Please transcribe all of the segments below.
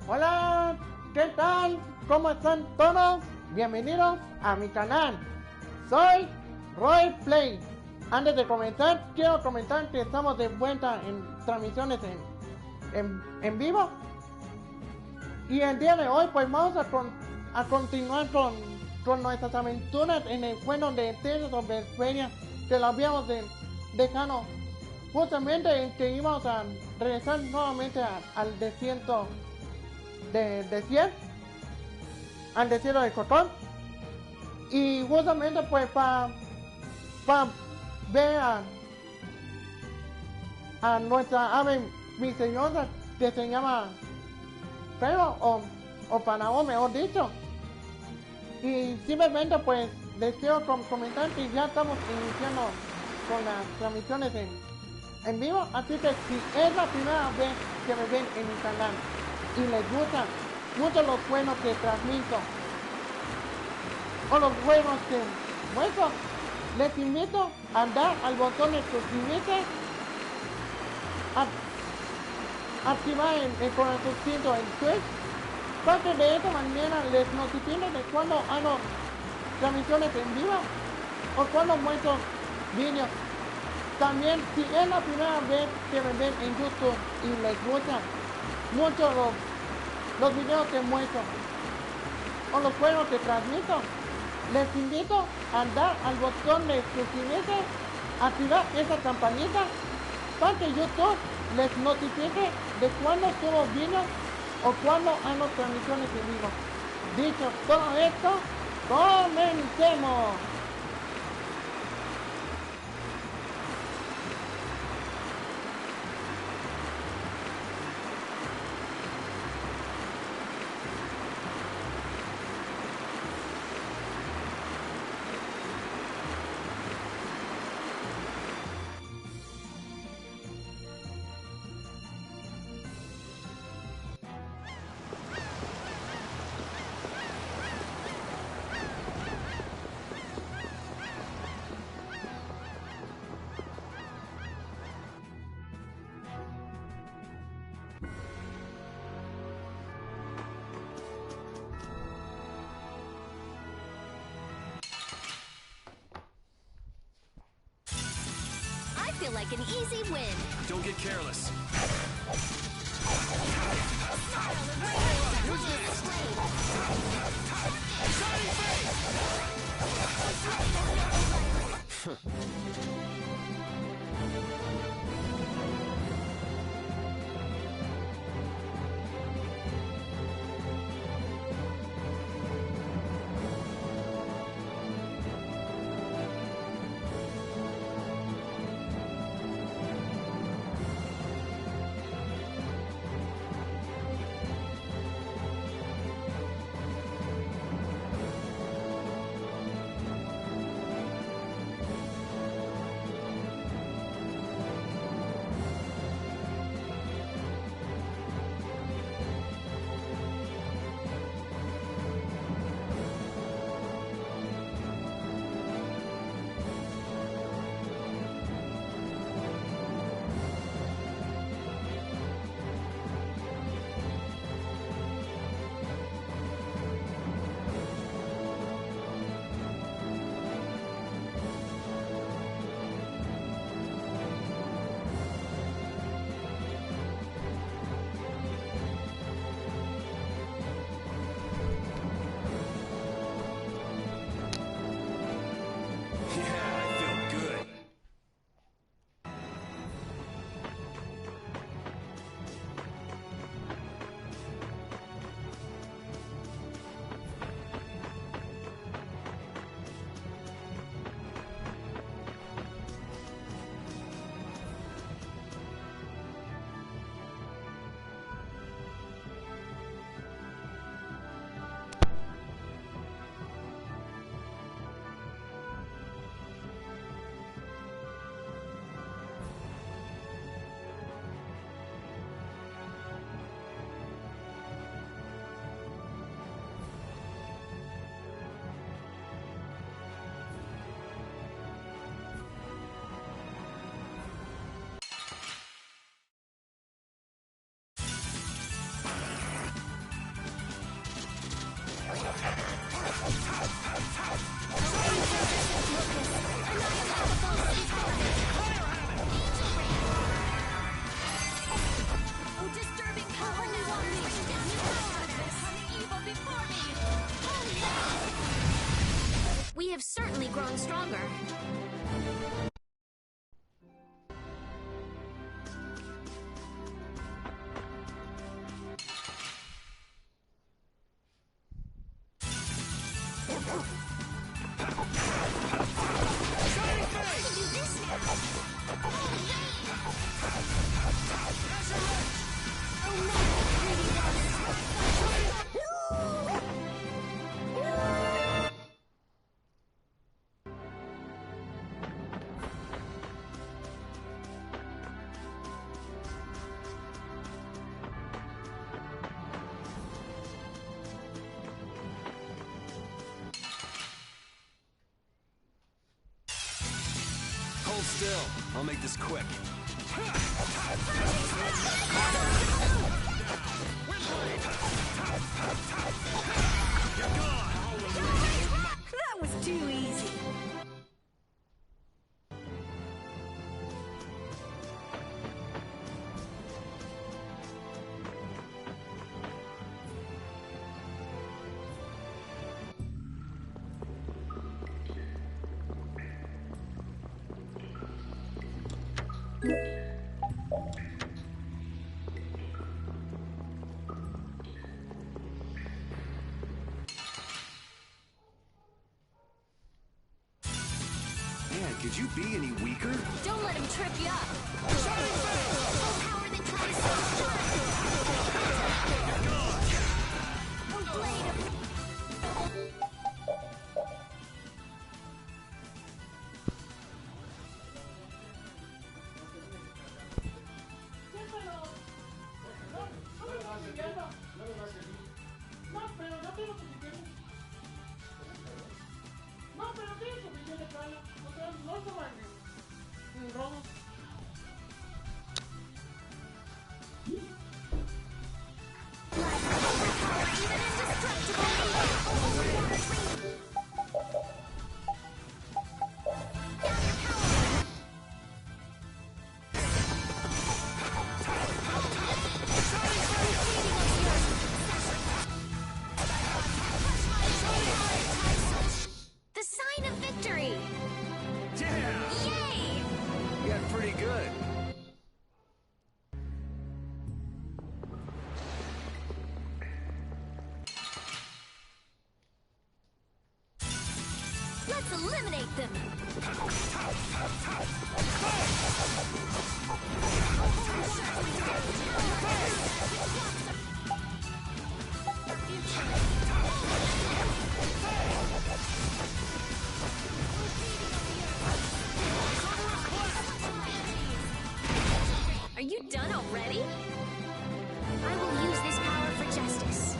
Hola, ¿qué tal? ¿Cómo están todos? Bienvenidos a mi canal. Soy Roleplay. Antes de comenzar, quiero comentar que estamos de vuelta en transmisiones en vivo. Y el día de hoy pues vamos a continuar con nuestras aventuras en el juego de Tales of Vesperia, que lo habíamos dejado justamente en que íbamos a regresar nuevamente al desierto al desierto de Cotón, y justamente pues para ver a nuestra ave misteriosa que se llama Feo o Faraón, mejor dicho. Y simplemente pues les quiero comentar que ya estamos iniciando con las transmisiones en vivo, así que si es la primera vez que me ven en mi canal y les gustan mucho los juegos que transmito o los juegos que muestro, les invito a dar al botón de suscribirse, activar el corazoncito en Twitch, para que de esta manera les notifiquen de cuando hago transmisiones en vivo o cuando muestro vídeos. También, si es la primera vez que me ven en YouTube y les gustan mucho los videos que muestro o los juegos que transmito, les invito a dar al botón de suscribirse, activar esa campanita para que YouTube les notifique de cuando subo videos o cuando hago transmisiones en vivo. Dicho todo esto, comencemos. Feel like an easy win. Don't get careless. Who's next? Oh, disturbing power is on me. Evil before me. We have certainly grown stronger. Hold still. I'll make this quick. That was too easy. Man, could you be any weaker? Don't let him trip you up. Full power that tries to Oh, blade of... No, pero tiene suficiente carga. O sea, no se va en robo. The sign of victory! Yeah! Yay! You got pretty good. Let's eliminate them! Are you done already? I will use this power for justice.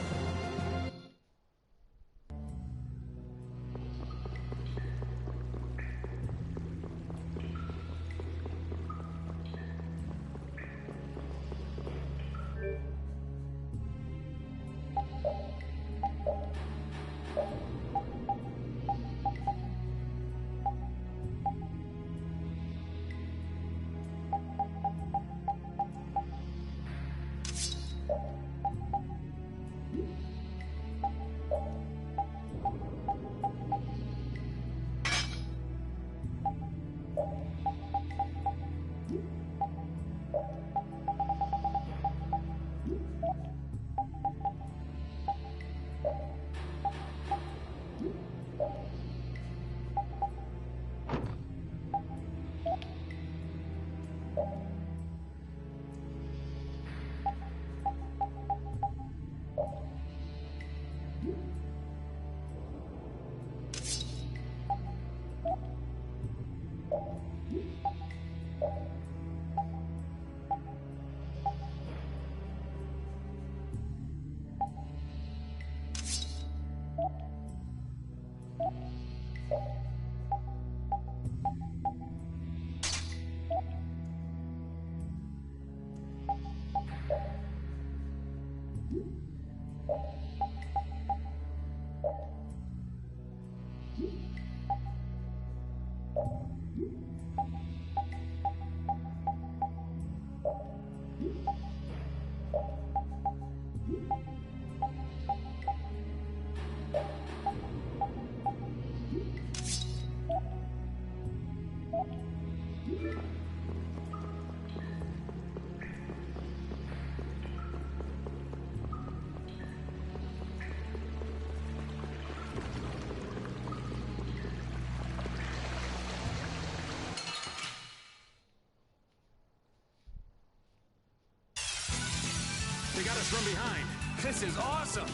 They got us from behind. This is awesome.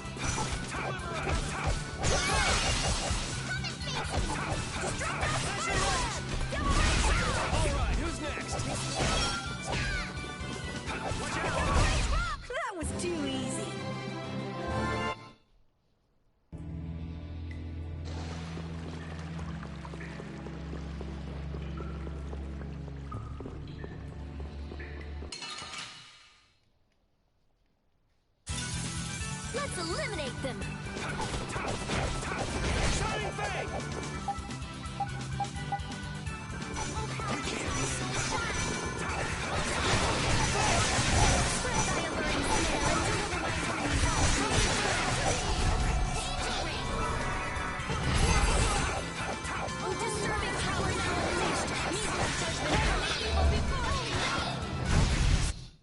All right, who's next? Watch out! That was too easy. Let's eliminate them. Shining Fang!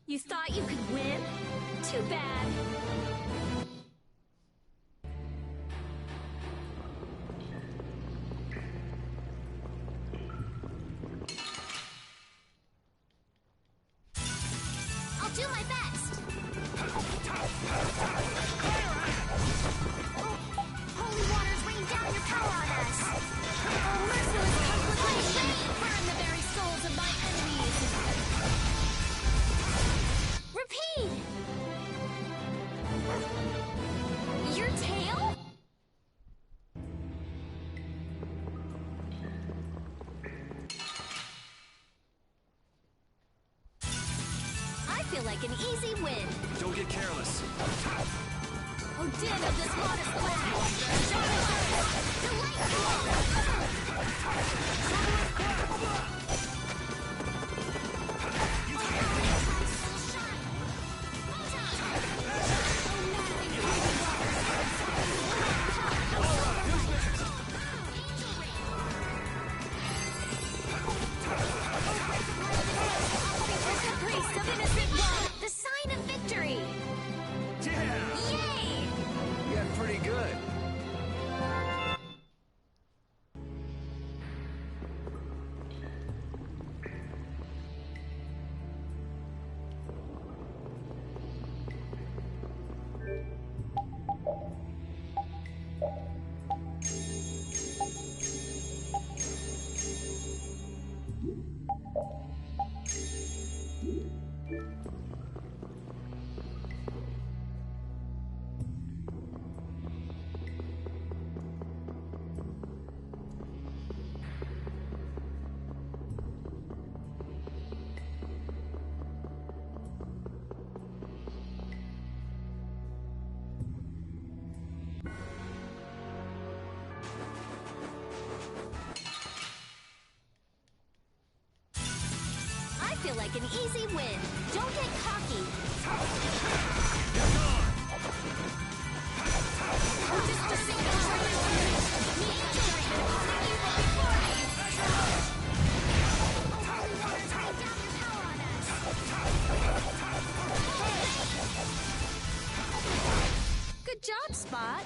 You thought you could win? Too bad. I'll do my best. Holy waters rain down your power on us. Oh, merciless conflagration, burn the very souls of my enemies. Repeat. Your tail? I feel like an easy win. Don't get careless. Oh, damn it, this water splash! The sign of victory! Yeah! Yay! You got pretty good. I feel like an easy win. Don't get cocky. Just a single Good job, Spot.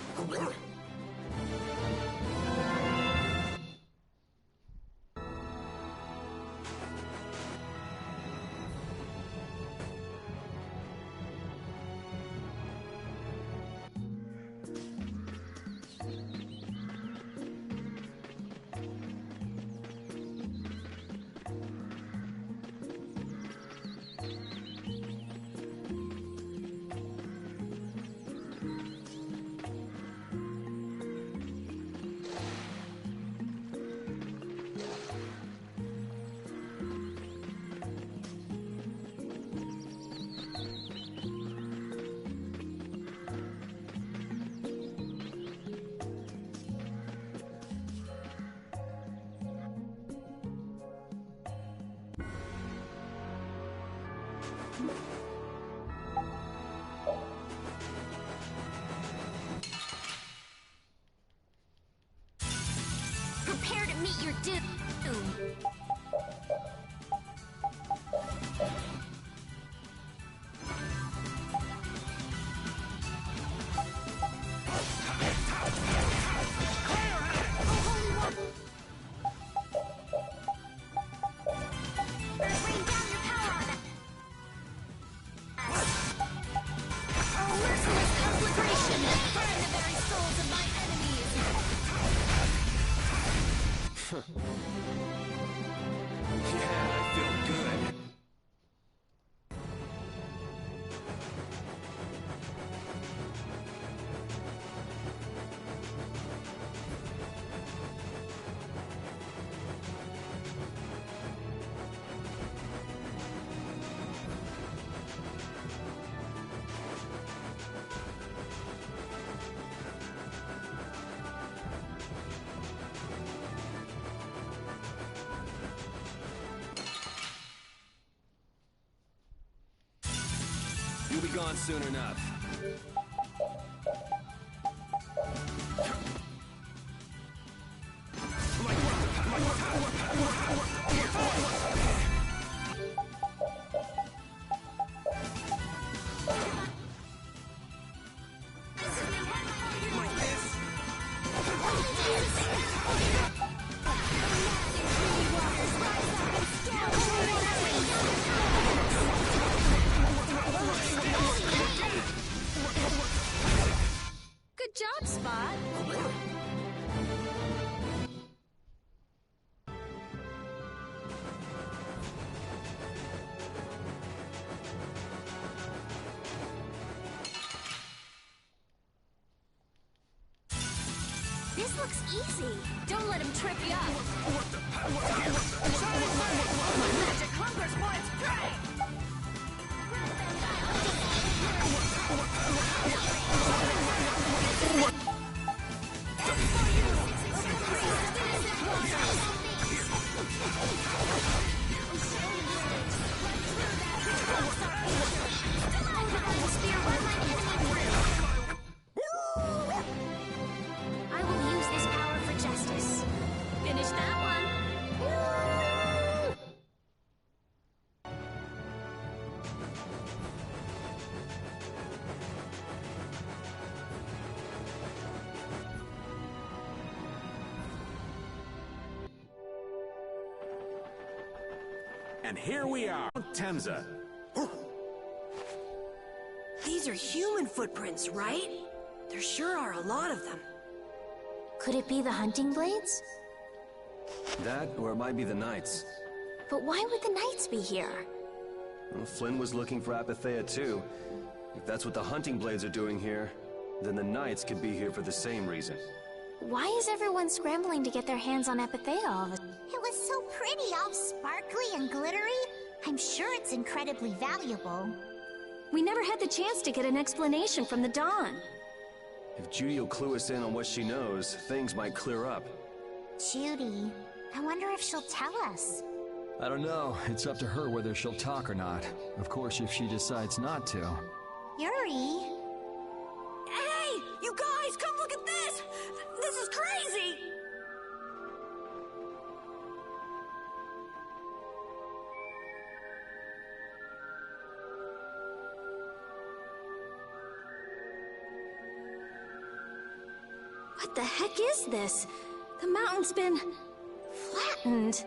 Prepare to meet your doom. You'll be gone soon enough. Good job, Spot. This looks easy. Don't let him trip you up. Magic hungers for its prey. I will use this power for justice. Finish that one. And here we are, Temza. These are human footprints, right? There sure are a lot of them. Could it be the hunting blades? That, or it might be the Knights. But why would the knights be here? Well, Flynn was looking for Apatheia too. If that's what the hunting blades are doing here, then the Knights could be here for the same reason. Why is everyone scrambling to get their hands on Apatheia all of a... It was so pretty, all sparkly and glittery. I'm sure it's incredibly valuable. We never had the chance to get an explanation from the Dawn. If Judy will clue us in on what she knows, things might clear up. Judy, I wonder if she'll tell us. I don't know. It's up to her whether she'll talk or not. Of course, if she decides not to. Yuri? Hey! You guys, come look at this! This is crazy! What the heck is this? The mountain's been... flattened.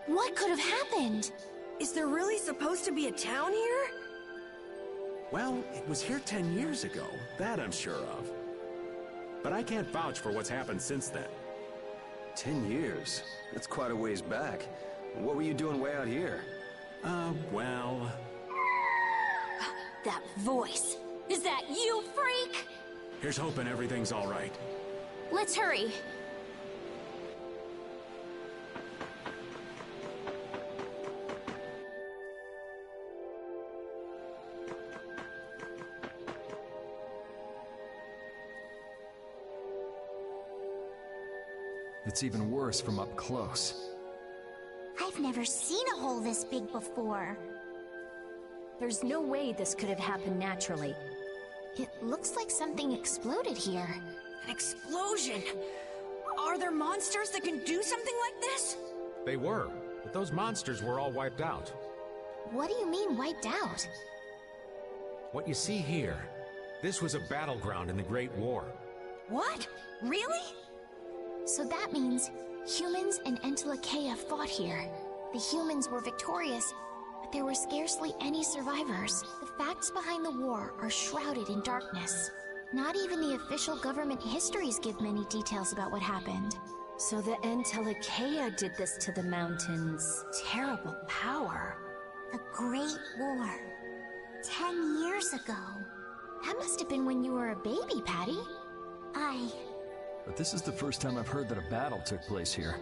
What could have happened? Is there really supposed to be a town here? Well, it was here 10 years ago. That I'm sure of. But I can't vouch for what's happened since then. 10 years? That's quite a ways back. What were you doing way out here? Well... That voice. Is that you, freak? Here's hoping everything's all right. Let's hurry. It's even worse from up close. I've never seen a hole this big before. There's no way this could have happened naturally. It looks like something exploded here. An explosion! Are there monsters that can do something like this? They were, but those monsters were all wiped out. What do you mean, wiped out? What you see here, this was a battleground in the Great War. What? Really? So that means humans and Entelekea fought here. The humans were victorious, but there were scarcely any survivors. The facts behind the war are shrouded in darkness. Not even the official government histories give many details about what happened. So the Entelekea did this to the mountains. Terrible power. The Great War. 10 years ago. That must have been when you were a baby, Patty. But this is the first time I've heard that a battle took place here.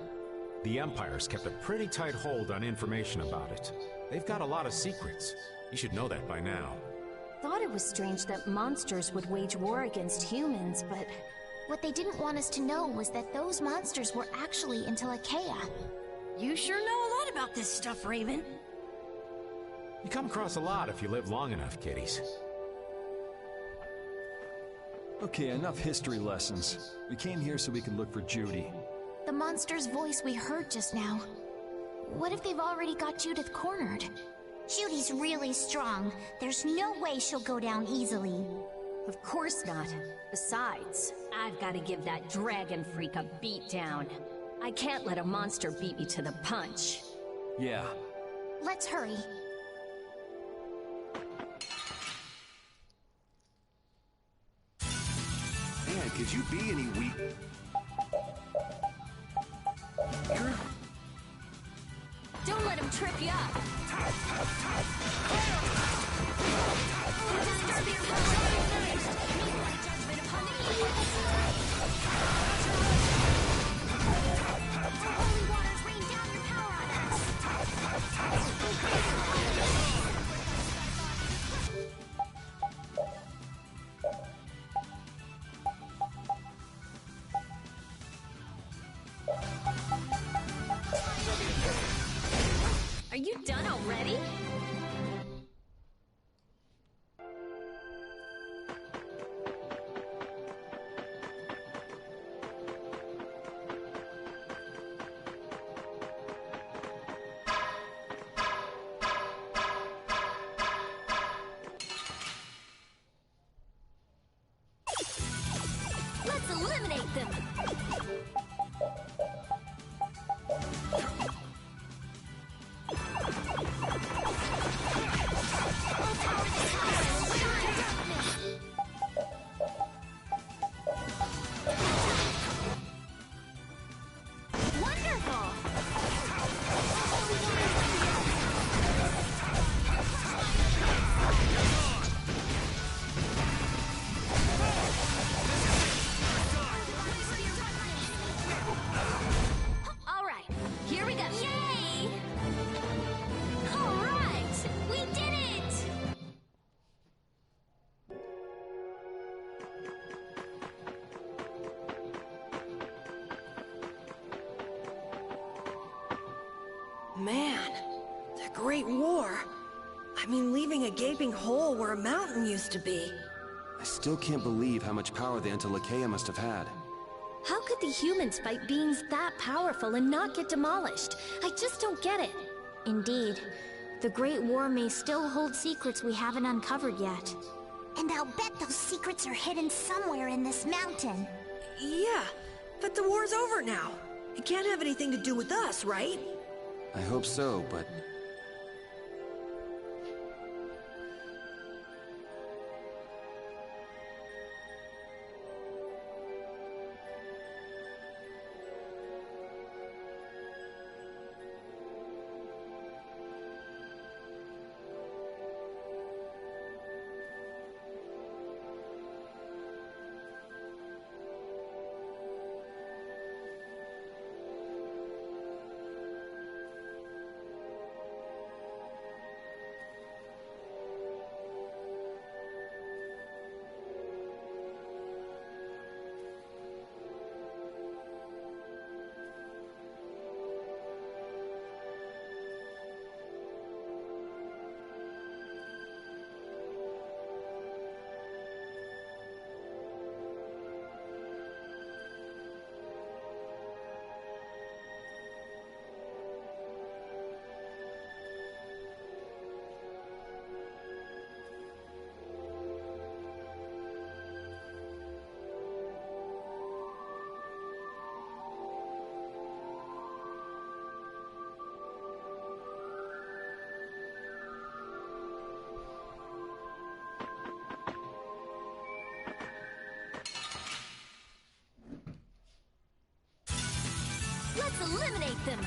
The Empire's kept a pretty tight hold on information about it. They've got a lot of secrets. You should know that by now. Thought it was strange that monsters would wage war against humans, but... What they didn't want us to know was that those monsters were actually Entelekea. You sure know a lot about this stuff, Raven. You come across a lot if you live long enough, kiddies. Okay, enough history lessons. We came here so we could look for Judy. The monster's voice we heard just now. What if they've already got Judith cornered? Judy's really strong. There's no way she'll go down easily. Of course not. Besides, I've got to give that dragon freak a beat down. I can't let a monster beat me to the punch. Yeah. Let's hurry. Man, could you be any weak? Don't let him trip you up. Disturb your power next. Meet my judgment upon the evil. The holy waters rain down your power on us. Are you done already? Let's eliminate them. All right, here we go. Yay! All right, we did it! Man, the Great War. I mean, leaving a gaping hole where a mountain used to be. I still can't believe how much power the Entelekea must have had. How could the humans fight beings that powerful and not get demolished? I just don't get it. Indeed. The Great War may still hold secrets we haven't uncovered yet. And I'll bet those secrets are hidden somewhere in this mountain. Yeah, but the war's over now. It can't have anything to do with us, right? I hope so, but... eliminate them!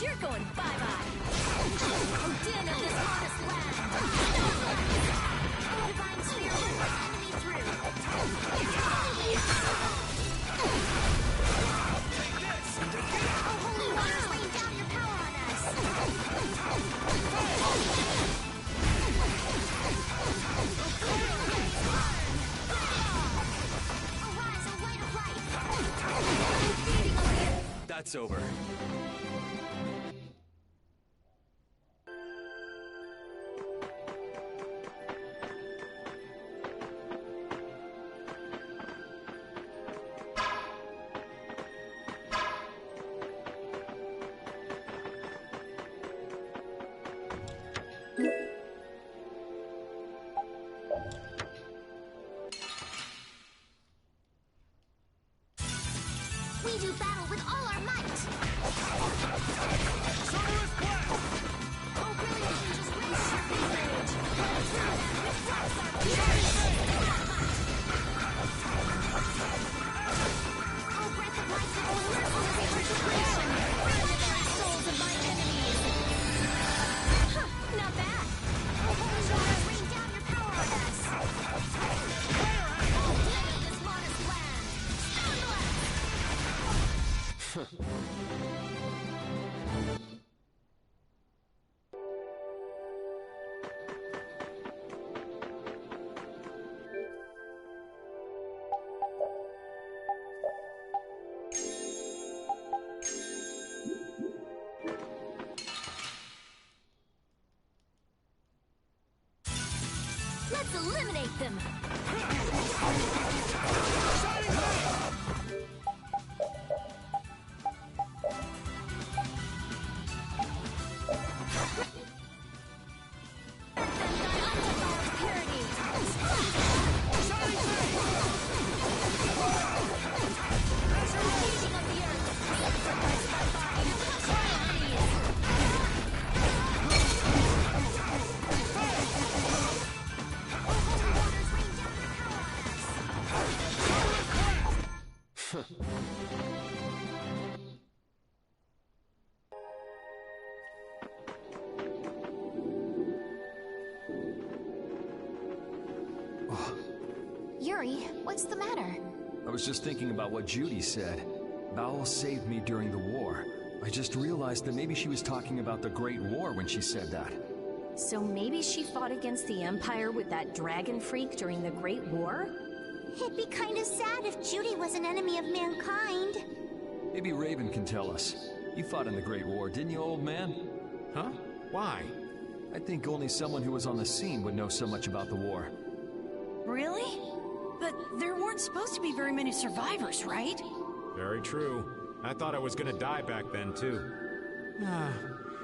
You're going bye-bye. Din of this modest land. Divine sphere will let enemy through. Oh, holy waters, rain down your power on us. Arise, a light of light. That's over. We do battle with all our might! Oh, brilliant angels, raise your big rage! Oh, breath of life, that will merciful persecution! Burn the very souls of my enemies! Huh, not bad! Oh, holy waters, rain down your power on us! Oh, dead of this modest land! Stand left! Let's eliminate them! Yuri, what's the matter? I was just thinking about what Judy said. Baal saved me during the war. I just realized that maybe she was talking about the Great War when she said that. So maybe she fought against the Empire with that dragon freak during the Great War? It'd be kind of sad if Judy was an enemy of mankind. Maybe Raven can tell us. You fought in the Great War, didn't you, old man? Huh? Why? I think only someone who was on the scene would know so much about the war. Really? But there weren't supposed to be very many survivors, right? Very true. I thought I was gonna die back then, too.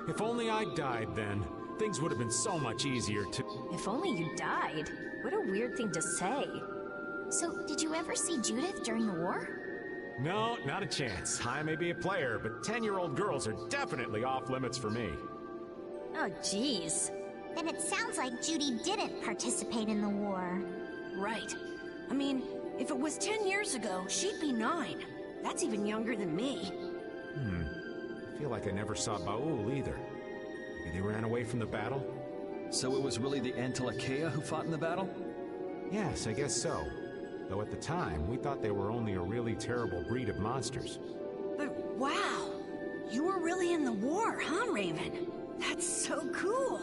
If only I died then, things would have been so much easier to... If only you died. What a weird thing to say. So, did you ever see Judith during the war? No, not a chance. I may be a player, but 10-year-old girls are definitely off limits for me. Oh, jeez. Then it sounds like Judy didn't participate in the war. Right. I mean, if it was 10 years ago, she'd be 9. That's even younger than me. I feel like I never saw Baul either. Maybe they ran away from the battle? So it was really the Antilocheia who fought in the battle? Yes, I guess so. Though at the time, we thought they were only a really terrible breed of monsters. But wow! You were really in the war, huh, Raven? That's so cool!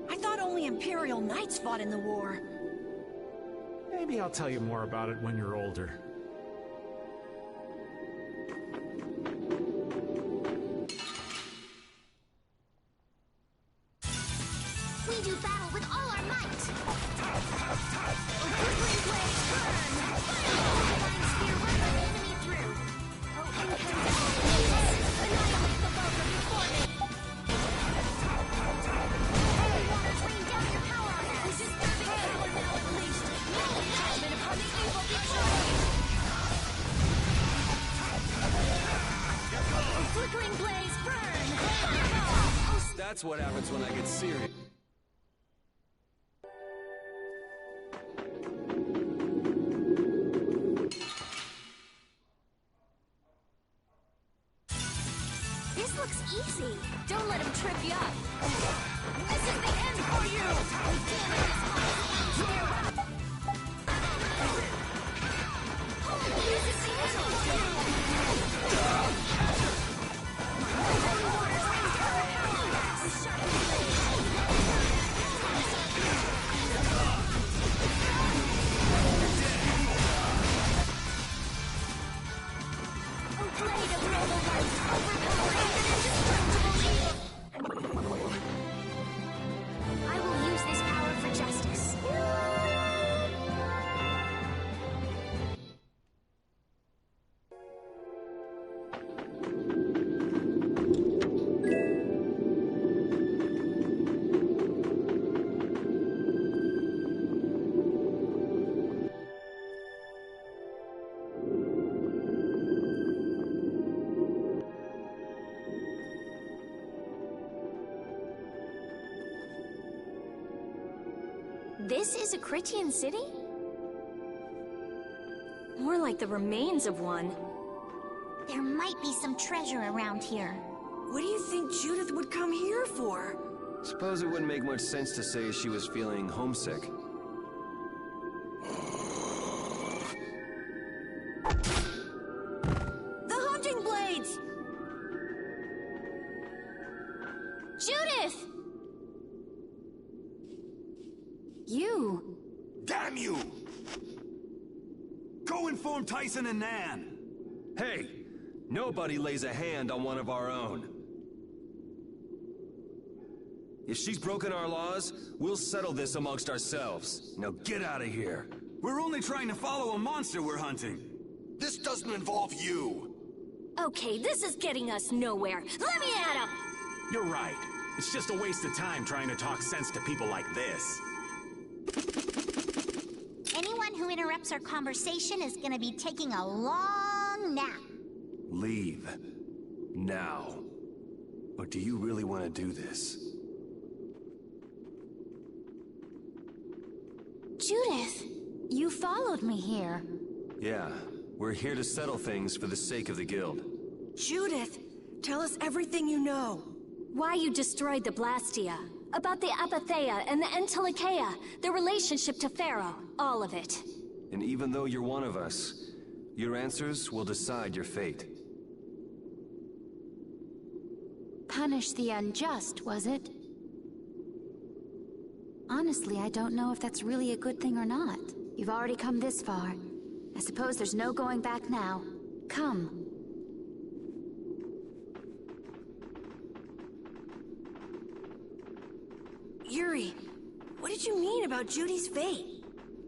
I thought only Imperial Knights fought in the war. Maybe I'll tell you more about it when you're older. We do battle with all our might! Flickering blades burn! Divine spear runs an enemy through! Oh, incandescent blaze! Annihilate the vulgar before me! Holy waters rain down your power on us! This is perfect power now unleashed! Holy judgment upon the evil betrayed! Flickering blaze burn! That's what happens when I get serious. This looks easy. Don't let him trip you up. This is the end for you! We damage this monster's spear weapon! This is the end for you! Holy waters rain down your power on us! Sharpen blade of noble light, overpowering and indestructible evil! I will use this power for justice. This is a Critian city? More like the remains of one. There might be some treasure around here. What do you think Judith would come here for? Suppose it wouldn't make much sense to say she was feeling homesick. The hunting blades! Judith! You! Damn you! Go inform Tyson and Nan! Hey! Nobody lays a hand on one of our own. If she's broken our laws, we'll settle this amongst ourselves. Now get out of here. We're only trying to follow a monster we're hunting. This doesn't involve you. Okay, this is getting us nowhere. Let me at him! You're right. It's just a waste of time trying to talk sense to people like this. Anyone who interrupts our conversation is gonna be taking a long nap. Leave. Now. But do you really want to do this? Judith, you followed me here. Yeah. We're here to settle things for the sake of the guild. Judith, tell us everything you know. Why you destroyed the Blastia. About the Apatheia and the Entelikeia. The relationship to Pharaoh. All of it. And even though you're one of us, your answers will decide your fate. Punish the unjust, was it? Honestly, I don't know if that's really a good thing or not. You've already come this far. I suppose there's no going back now. Come. Yuri, what did you mean about Judy's fate?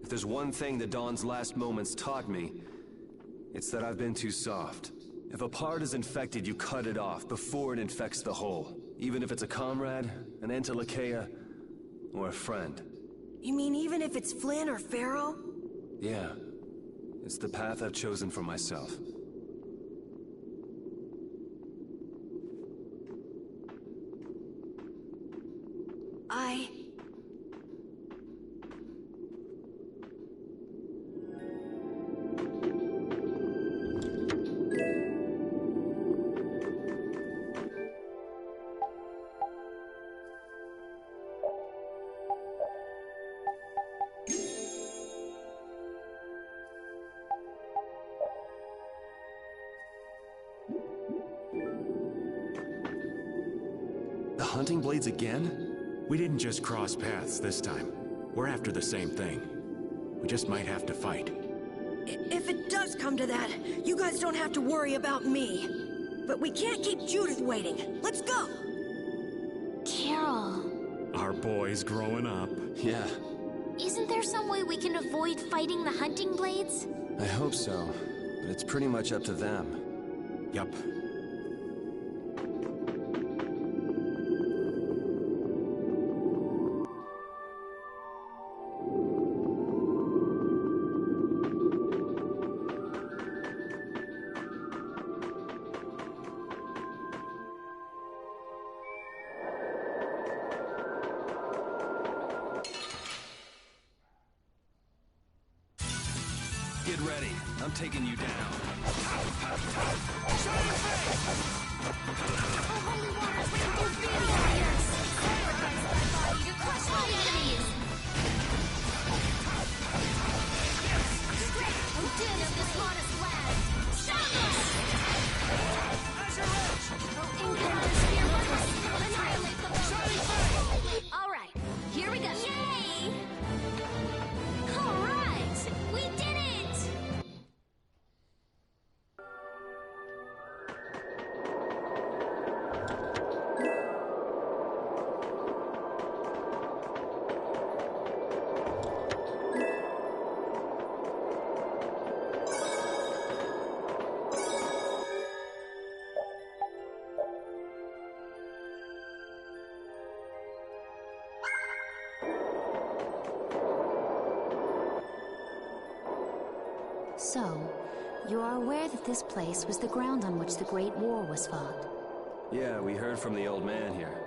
If there's one thing that Dawn's last moments taught me, it's that I've been too soft. If a part is infected, you cut it off before it infects the whole. Even if it's a comrade, an Entelikeia, or a friend. You mean even if it's Flynn or Pharaoh? Yeah. It's the path I've chosen for myself. hunting blades again? We didn't just cross paths this time. We're after the same thing. We just might have to fight. If it does come to that, you guys don't have to worry about me. But we can't keep Judith waiting. Let's go! Carol. Our boy's growing up. Yeah, Isn't there some way we can avoid fighting the hunting blades? I hope so. But it's pretty much up to them. Yup. Get ready. I'm taking you down. Oh, holy waters, we will be warriors! Sacrifice my body to crush my enemies! Straight from din of this hottest land! Shadows! Oh, incarnate spear runners! Annihilate the boat! Alright, here we go! Yay! Alright! We did it! So, you are aware that this place was the ground on which the Great War was fought. Yeah, we heard from the old man here.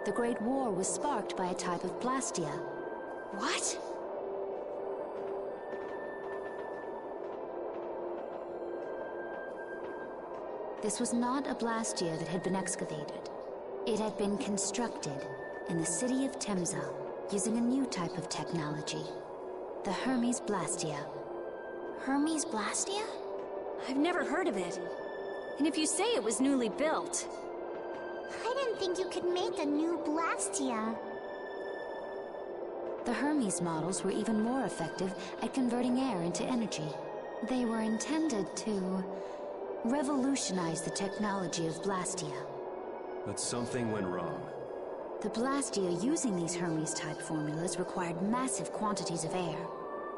The Great War was sparked by a type of blastia. What? This was not a blastia that had been excavated. It had been constructed in the city of Temza using a new type of technology, the Hermes Blastia. Hermes Blastia? I've never heard of it. And if you say it was newly built... I didn't think you could make a new Blastia. The Hermes models were even more effective at converting air into energy. They were intended to revolutionize the technology of Blastia. But something went wrong. The Blastia using these Hermes-type formulas required massive quantities of air.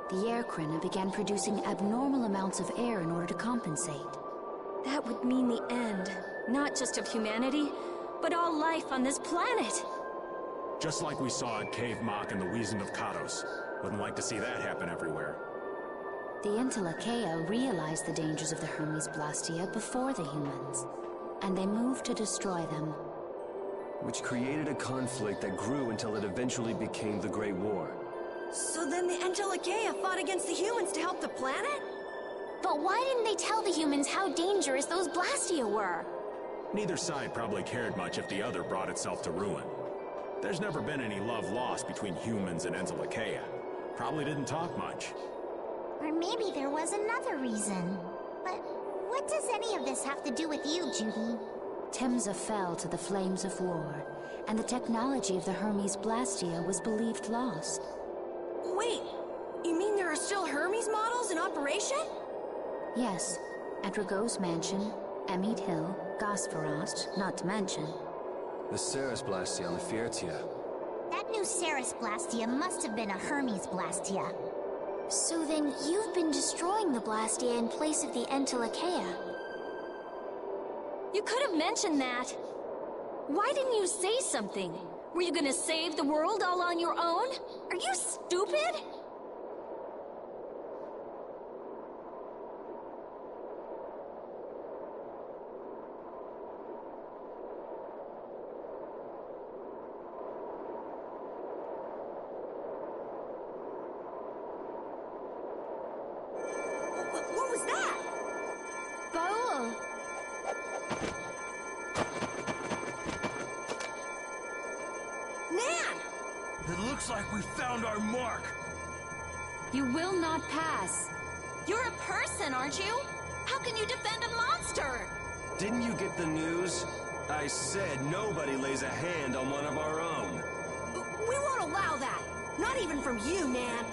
The air Krina began producing abnormal amounts of air in order to compensate. That would mean the end, not just of humanity, but all life on this planet. Just like we saw at Cave Mach and the Wiesen of Kados. Wouldn't like to see that happen everywhere. The Entelakea realized the dangers of the Hermes Blastia before the humans, and they moved to destroy them. Which created a conflict that grew until it eventually became the Great War. So then the Entelakea fought against the humans to help the planet? But why didn't they tell the humans how dangerous those Blastia were? Neither side probably cared much if the other brought itself to ruin. There's never been any love lost between humans and Entelakea. Probably didn't talk much. Or maybe there was another reason. But what does any of this have to do with you, Judy? Temza fell to the flames of war, and the technology of the Hermes Blastia was believed lost. Wait, you mean there are still Hermes models in operation? Yes, at Rago's mansion, Emid Hill, Gosferost, not to mention. The Ceres Blastia on the Fiertia. That new Ceres Blastia must have been a Hermes Blastia. So then you've been destroying the Blastia in place of the Entelakea. You could have mentioned that. Why didn't you say something? Were you gonna save the world all on your own? Are you stupid? What was that? Bowl! Nan! It looks like we found our mark. You will not pass. You're a person, aren't you? How can you defend a monster? Didn't you get the news? I said nobody lays a hand on one of our own. We won't allow that. Not even from you, Nan.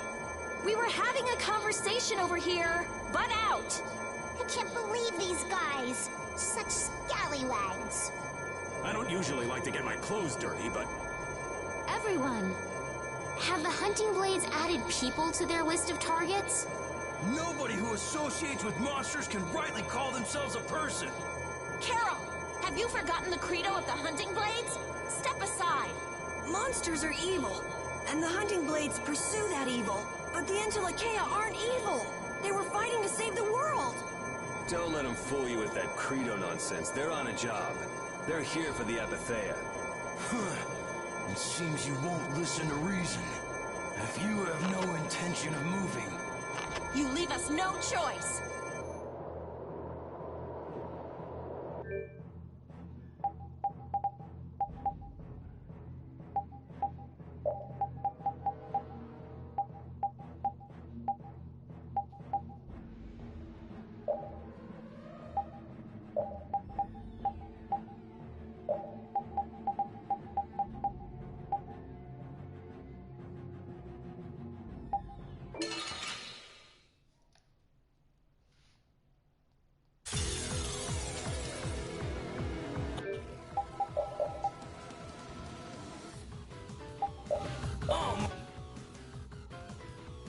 We were having a conversation over here. Butt out! I can't believe these guys. Such scallywags. I don't usually like to get my clothes dirty, but... Everyone, have the hunting blades added people to their list of targets? Nobody who associates with monsters can rightly call themselves a person. Carol, have you forgotten the credo of the hunting blades? Step aside. Monsters are evil, and the hunting blades pursue that evil. But the Entelekea aren't evil. They were fighting to save the world. Don't let them fool you with that credo nonsense. They're on a job. They're here for the Epithea. It seems you won't listen to reason. If you have no intention of moving... You leave us no choice.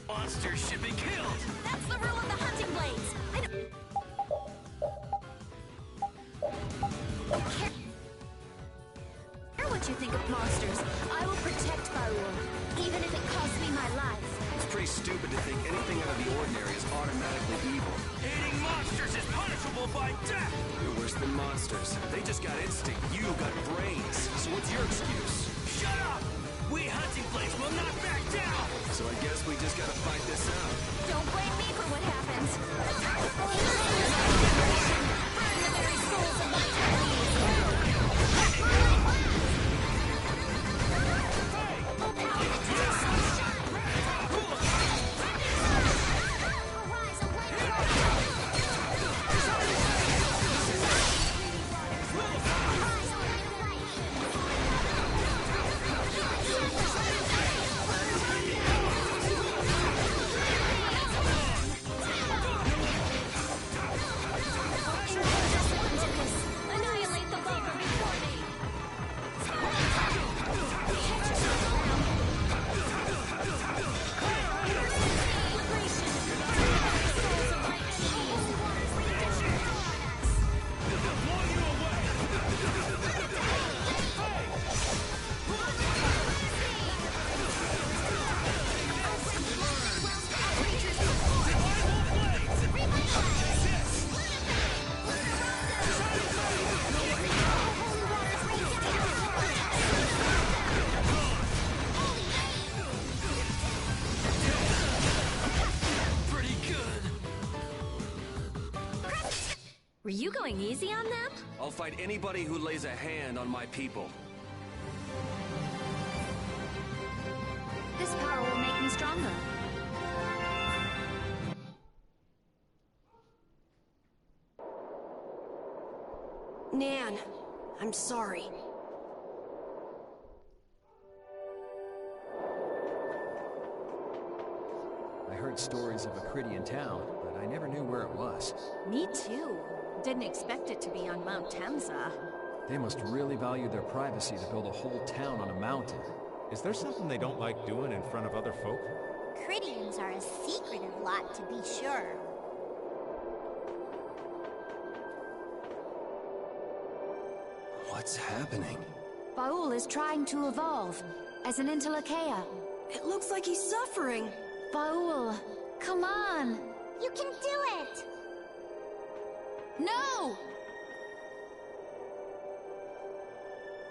Monsters should be killed! That's the rule of the hunting blades. Care what you think of monsters. I will protect Baul, even if it costs me my life. It's pretty stupid to think anything out of the ordinary is automatically evil. Hating monsters is punishable by death! You're worse than monsters. They just got instinct. You got brains. So what's your excuse? Shut up! We hunting blades will not back down! So I guess we just gotta fight this out. Don't blame me for what happens. Burn the very souls of my Were you going easy on them? I'll fight anybody who lays a hand on my people. This power will make me stronger. Nan, I'm sorry. I heard stories of a Cridian town, but I never knew where it was. Me too. Didn't expect it to be on Mount Temsa. They must really value their privacy to build a whole town on a mountain. Is there something they don't like doing in front of other folk? Cridians are a secretive lot, to be sure. What's happening? Baul is trying to evolve as an Entelekea. It looks like he's suffering. Baul, come on! You can do it! No!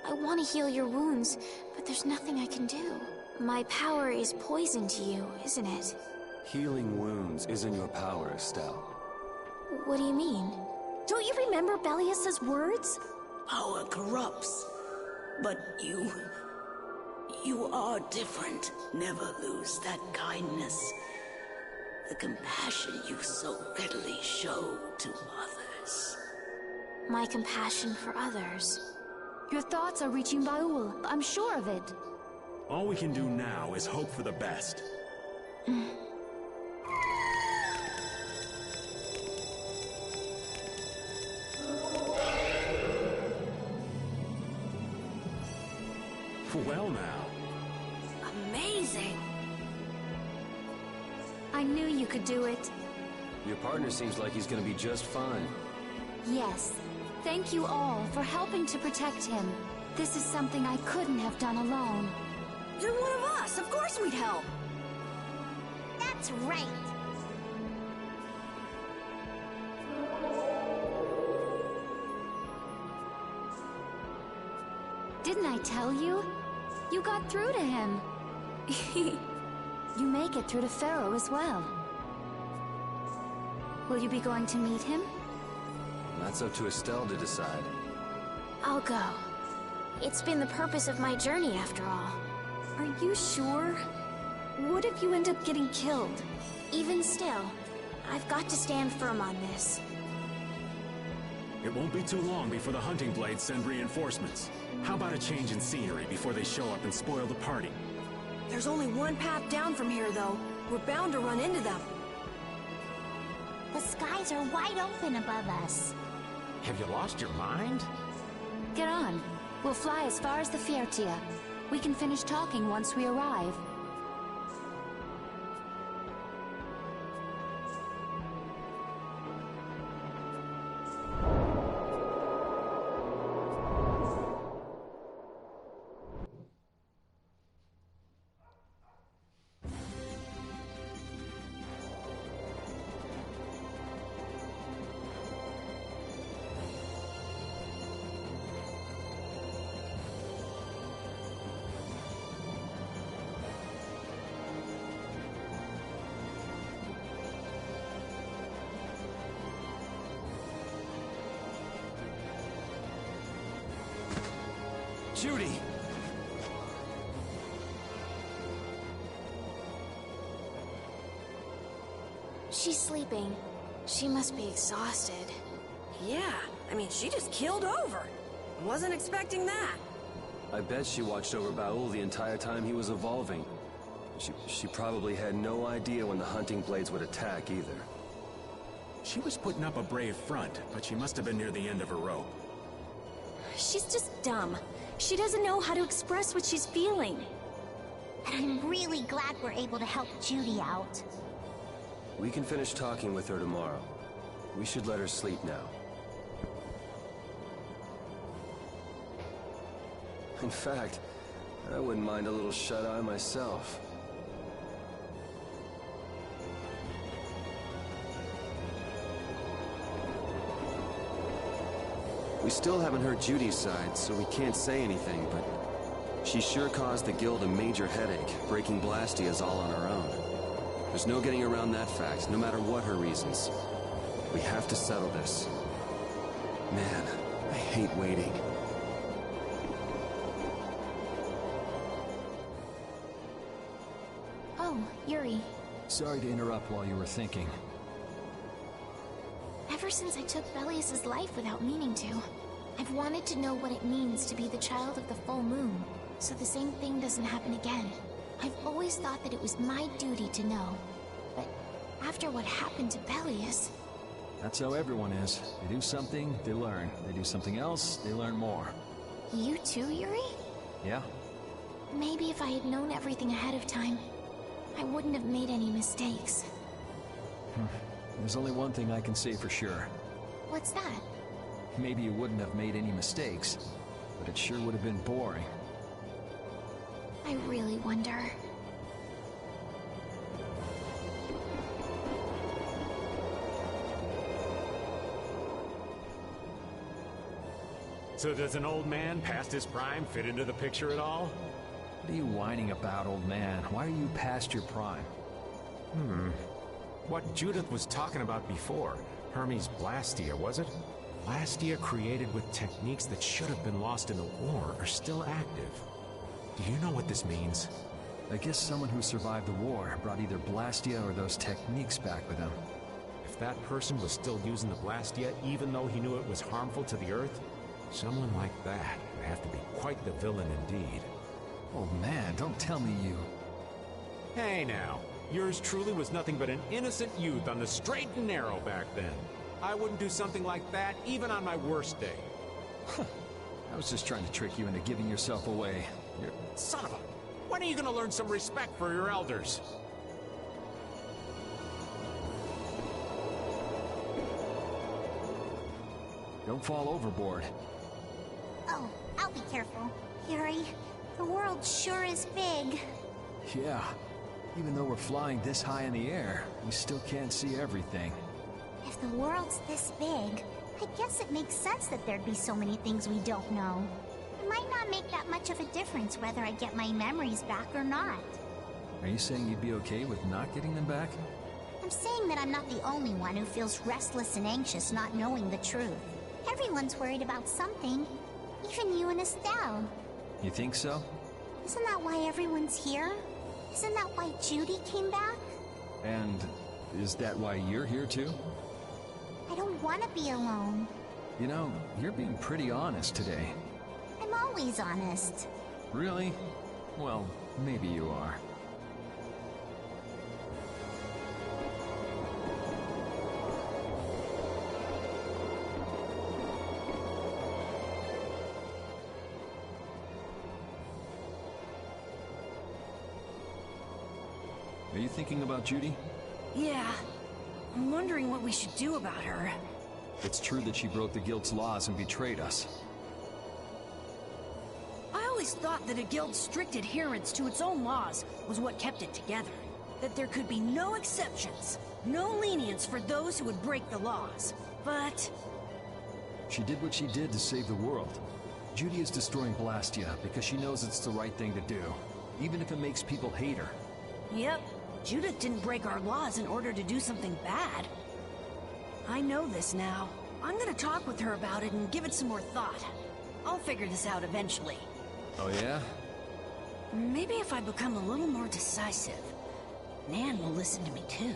I want to heal your wounds, but there's nothing I can do. My power is poison to you, isn't it? Healing wounds isn't your power, Estelle. What do you mean? Don't you remember Bellius's words? Power corrupts, but you are different. Never lose that kindness, the compassion you so readily show to others. My compassion for others. Your thoughts are reaching Baul. I'm sure of it. All we can do now is hope for the best. Well now. Amazing! I knew you could do it. Your partner seems like he's gonna be just fine. Yes. Thank you all for helping to protect him. This is something I couldn't have done alone. You're one of us! Of course we'd help! That's right. Didn't I tell you? You got through to him. You make it through to Pharaoh as well. Will you be going to meet him? That's up to Estelle to decide. I'll go. It's been the purpose of my journey after all. Are you sure? What if you end up getting killed? Even still, I've got to stand firm on this. It won't be too long before the hunting blades send reinforcements. How about a change in scenery before they show up and spoil the party? There's only one path down from here, though. We're bound to run into them. The skies are wide open above us. Have you lost your mind? Get on. We'll fly as far as the Fiertia. We can finish talking once we arrive. Judy! She's sleeping. She must be exhausted. Yeah, I mean, she just keeled over. Wasn't expecting that. I bet she watched over Baul the entire time he was evolving. She probably had no idea when the hunting blades would attack either. She was putting up a brave front, but she must have been near the end of her rope. She's just dumb. She doesn't know how to express what she's feeling. And I'm really glad we're able to help Judy out. We can finish talking with her tomorrow. We should let her sleep now. In fact, I wouldn't mind a little shut-eye myself. We still haven't heard Judy's side, so we can't say anything, but she sure caused the guild a major headache, breaking Blastias all on her own. There's no getting around that fact, no matter what her reasons. We have to settle this. Man, I hate waiting. Oh, Yuri. Sorry to interrupt while you were thinking. Ever since I took Belius's life without meaning to, I've wanted to know what it means to be the child of the full moon, so the same thing doesn't happen again. I've always thought that it was my duty to know, but after what happened to Belius... That's how everyone is. They do something, they learn. They do something else, they learn more. You too, Yuri? Yeah? Maybe if I had known everything ahead of time, I wouldn't have made any mistakes. There's only one thing I can say for sure. What's that? Maybe you wouldn't have made any mistakes, but it sure would have been boring. I really wonder. So does an old man past his prime fit into the picture at all? What are you whining about, old man? Why are you past your prime? What Judith was talking about before, Hermes Blastia, was it? Blastia created with techniques that should have been lost in the war are still active. Do you know what this means? I guess someone who survived the war brought either Blastia or those techniques back with them. If that person was still using the Blastia even though he knew it was harmful to the Earth, someone like that would have to be quite the villain indeed. Oh man, don't tell me you... Hey now, yours truly was nothing but an innocent youth on the straight and narrow back then. I wouldn't do something like that even on my worst day. I was just trying to trick you into giving yourself away. You're... Son of a... When are you gonna learn some respect for your elders? Don't fall overboard. Oh, I'll be careful. Yuri, the world sure is big. Yeah. Even though we're flying this high in the air, we still can't see everything. If the world's this big, I guess it makes sense that there'd be so many things we don't know. It might not make that much of a difference whether I get my memories back or not. Are you saying you'd be okay with not getting them back? I'm saying that I'm not the only one who feels restless and anxious not knowing the truth. Everyone's worried about something. Even you and Estelle. You think so? Isn't that why everyone's here? Isn't that why Judy came back? And is that why you're here too? I don't want to be alone. You know, you're being pretty honest today. I'm always honest. Really? Well, maybe you are. Are you thinking about Judy? Yeah. I'm wondering what we should do about her. It's true that she broke the guild's laws and betrayed us. I always thought that a guild's strict adherence to its own laws was what kept it together. That there could be no exceptions, no lenience for those who would break the laws. But... she did what she did to save the world. Judy is destroying Blastia because she knows it's the right thing to do, even if it makes people hate her. Yep. Judith didn't break our laws in order to do something bad. I know this now. I'm gonna talk with her about it and give it some more thought. I'll figure this out eventually. Oh yeah? Maybe if I become a little more decisive, Nan will listen to me too.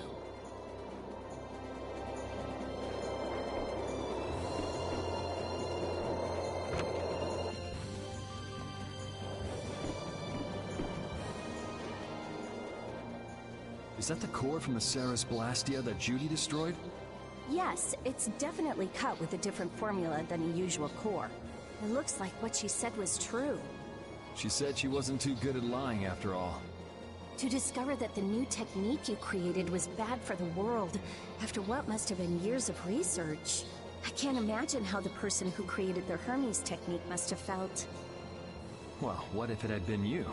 Is that the core from the Ceres Blastia that Judy destroyed? Yes, it's definitely cut with a different formula than a usual core. It looks like what she said was true. She said she wasn't too good at lying after all. To discover that the new technique you created was bad for the world, after what must have been years of research. I can't imagine how the person who created the Hermes technique must have felt. Well, what if it had been you?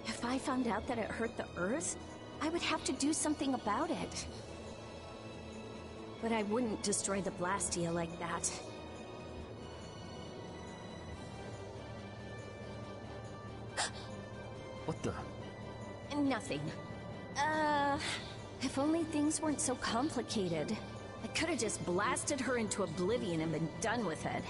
If I found out that it hurt the Earth, I would have to do something about it. But I wouldn't destroy the Blastia like that. What the? Nothing. If only things weren't so complicated. I could have just blasted her into oblivion and been done with it.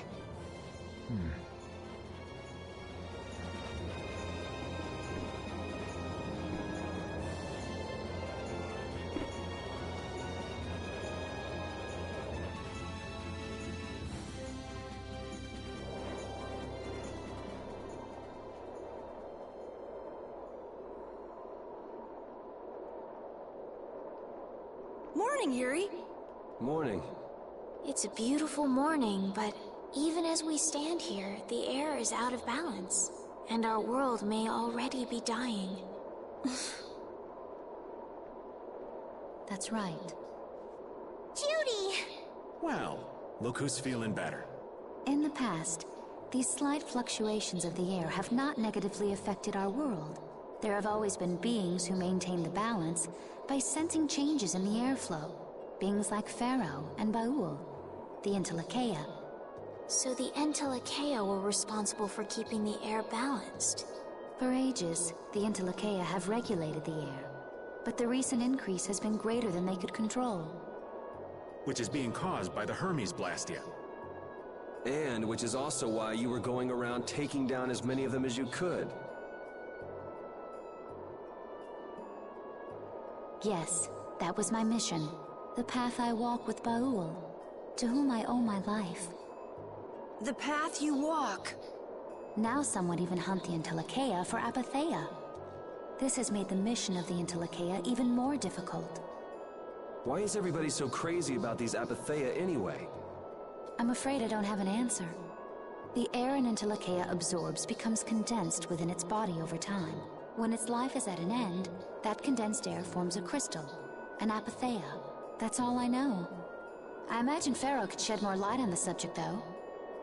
Morning, Yuri. Morning. It's a beautiful morning, but even as we stand here, the air is out of balance, and our world may already be dying. That's right. Judy! Well, look who's feeling better. In the past, these slight fluctuations of the air have not negatively affected our world. There have always been beings who maintain the balance by sensing changes in the airflow. Beings like Pharaoh and Baul, the Entelekea. So the Entelekea were responsible for keeping the air balanced. For ages, the Entelekea have regulated the air, but the recent increase has been greater than they could control. Which is being caused by the Hermes Blastia. And which is also why you were going around taking down as many of them as you could. Yes, that was my mission. The path I walk with Baul, to whom I owe my life. The path you walk. Now some would even hunt the Entelekea for Apatheia. This has made the mission of the Entelekea even more difficult. Why is everybody so crazy about these Apatheia anyway? I'm afraid I don't have an answer. The air an Entelekea absorbs becomes condensed within its body over time. When its life is at an end, that condensed air forms a crystal, an Apatheia. That's all I know. I imagine Pharaoh could shed more light on the subject, though.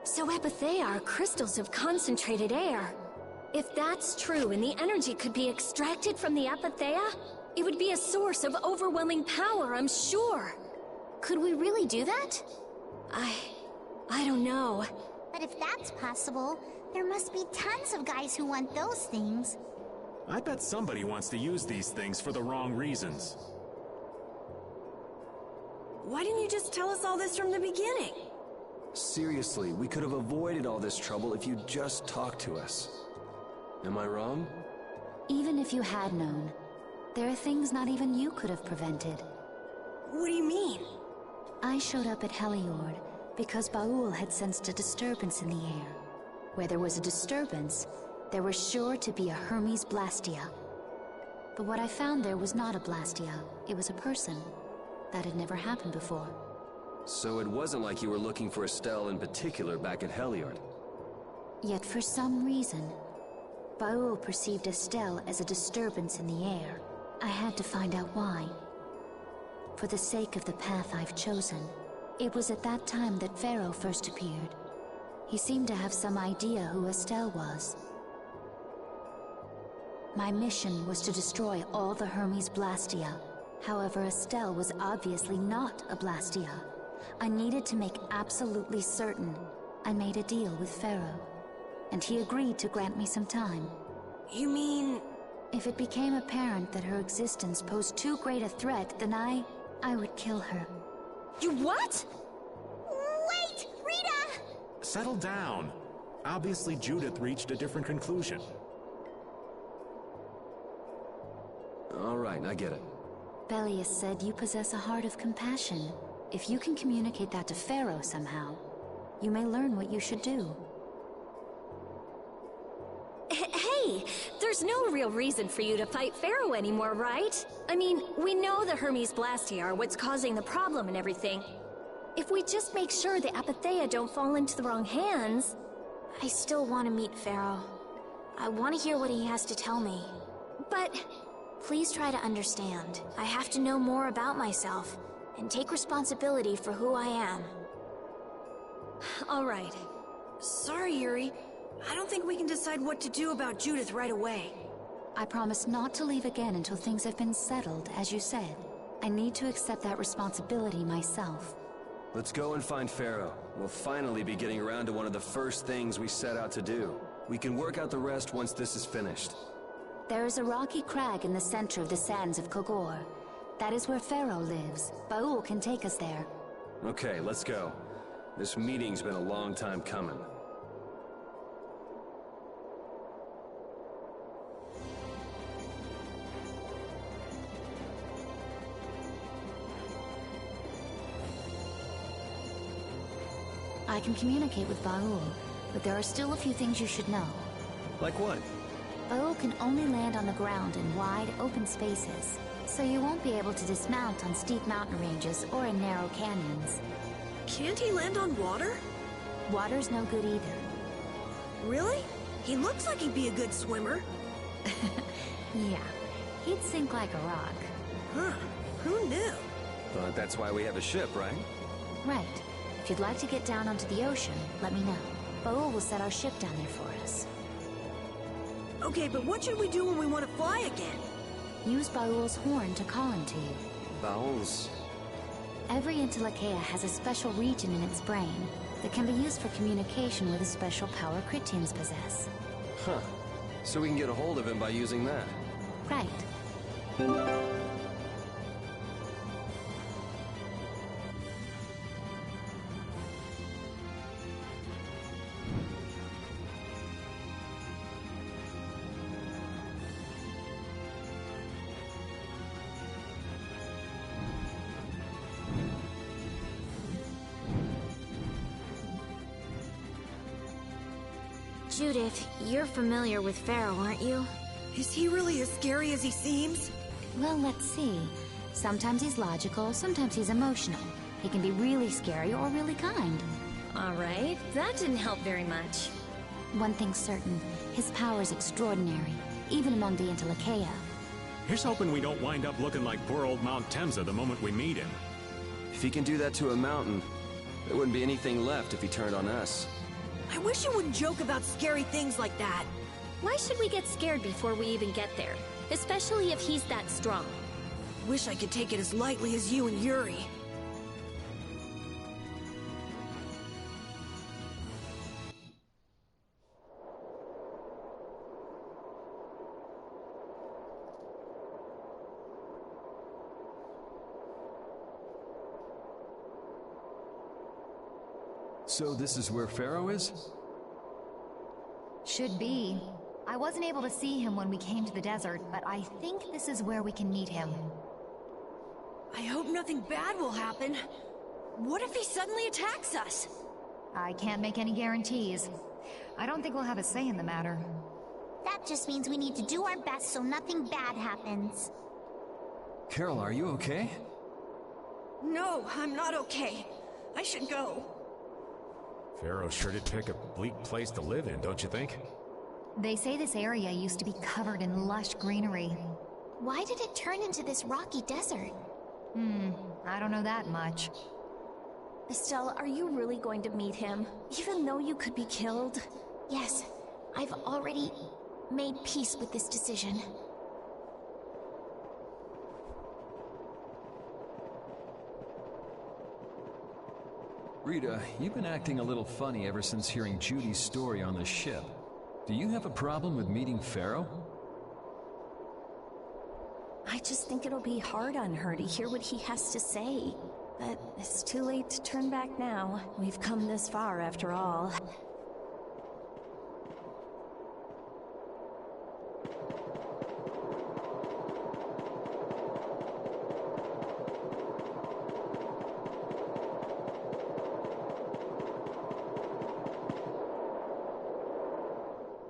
So Apatheia are crystals of concentrated air. If that's true and the energy could be extracted from the Apatheia, it would be a source of overwhelming power, I'm sure. Could we really do that? I don't know. But if that's possible, there must be tons of guys who want those things. I bet somebody wants to use these things for the wrong reasons. Why didn't you just tell us all this from the beginning? Seriously, we could have avoided all this trouble if you'd just talked to us. Am I wrong? Even if you had known, there are things not even you could have prevented. What do you mean? I showed up at Heliord because Baul had sensed a disturbance in the air. Where there was a disturbance, there was sure to be a Hermes Blastia. But what I found there was not a Blastia, it was a person. That had never happened before. So it wasn't like you were looking for Estelle in particular back at Heliord. Yet for some reason, Baul perceived Estelle as a disturbance in the air. I had to find out why. For the sake of the path I've chosen, it was at that time that Pharaoh first appeared. He seemed to have some idea who Estelle was. My mission was to destroy all the Hermes Blastia. However, Estelle was obviously not a Blastia. I needed to make absolutely certain. I made a deal with Pharaoh, and he agreed to grant me some time. You mean... If it became apparent that her existence posed too great a threat, then I would kill her. You what? Wait! Rita! Settle down. Obviously, Judith reached a different conclusion. All right, I get it. Belius said you possess a heart of compassion. If you can communicate that to Pharaoh somehow, you may learn what you should do. Hey, there's no real reason for you to fight Pharaoh anymore, right? I mean, we know the Hermes Blastia are what's causing the problem and everything. If we just make sure the Apatheia don't fall into the wrong hands... I still want to meet Pharaoh. I want to hear what he has to tell me. But... Please try to understand. I have to know more about myself, and take responsibility for who I am. All right. Sorry, Yuri. I don't think we can decide what to do about Judith right away. I promise not to leave again until things have been settled, as you said. I need to accept that responsibility myself. Let's go and find Pharaoh. We'll finally be getting around to one of the first things we set out to do. We can work out the rest once this is finished. There is a rocky crag in the center of the sands of Kogor. That is where Pharaoh lives. Baul can take us there. Okay, let's go. This meeting's been a long time coming. I can communicate with Baul, but there are still a few things you should know. Like what? Baul can only land on the ground in wide, open spaces, so you won't be able to dismount on steep mountain ranges or in narrow canyons. Can't he land on water? Water's no good either. Really? He looks like he'd be a good swimmer. Yeah, he'd sink like a rock. Huh, who knew? But that's why we have a ship, right? Right. If you'd like to get down onto the ocean, let me know. Baul will set our ship down there for us. Okay, but what should we do when we want to fly again? Use Baul's horn to call him to you. Baul's? Every Entelekea has a special region in its brain that can be used for communication with a special power Critians possess. Huh. So we can get a hold of him by using that. Right. Judith, you're familiar with Pharaoh, aren't you? Is he really as scary as he seems? Well, let's see. Sometimes he's logical, sometimes he's emotional. He can be really scary or really kind. Alright, that didn't help very much. One thing's certain, his power is extraordinary, even among the Entelekea. Here's hoping we don't wind up looking like poor old Mount Temsa the moment we meet him. If he can do that to a mountain, there wouldn't be anything left if he turned on us. I wish you wouldn't joke about scary things like that. Why should we get scared before we even get there? Especially if he's that strong. Wish I could take it as lightly as you and Yuri. So this is where Pharaoh is? Should be. I wasn't able to see him when we came to the desert, but I think this is where we can meet him. I hope nothing bad will happen. What if he suddenly attacks us? I can't make any guarantees. I don't think we'll have a say in the matter. That just means we need to do our best so nothing bad happens. Carol, are you okay? No, I'm not okay. I should go. Pharaoh sure did pick a bleak place to live in, don't you think? They say this area used to be covered in lush greenery. Why did it turn into this rocky desert? I don't know that much. Estelle, are you really going to meet him? Even though you could be killed? Yes, I've already made peace with this decision. Rita, you've been acting a little funny ever since hearing Judy's story on the ship. Do you have a problem with meeting Pharaoh? I just think it'll be hard on her to hear what he has to say. But it's too late to turn back now. We've come this far after all.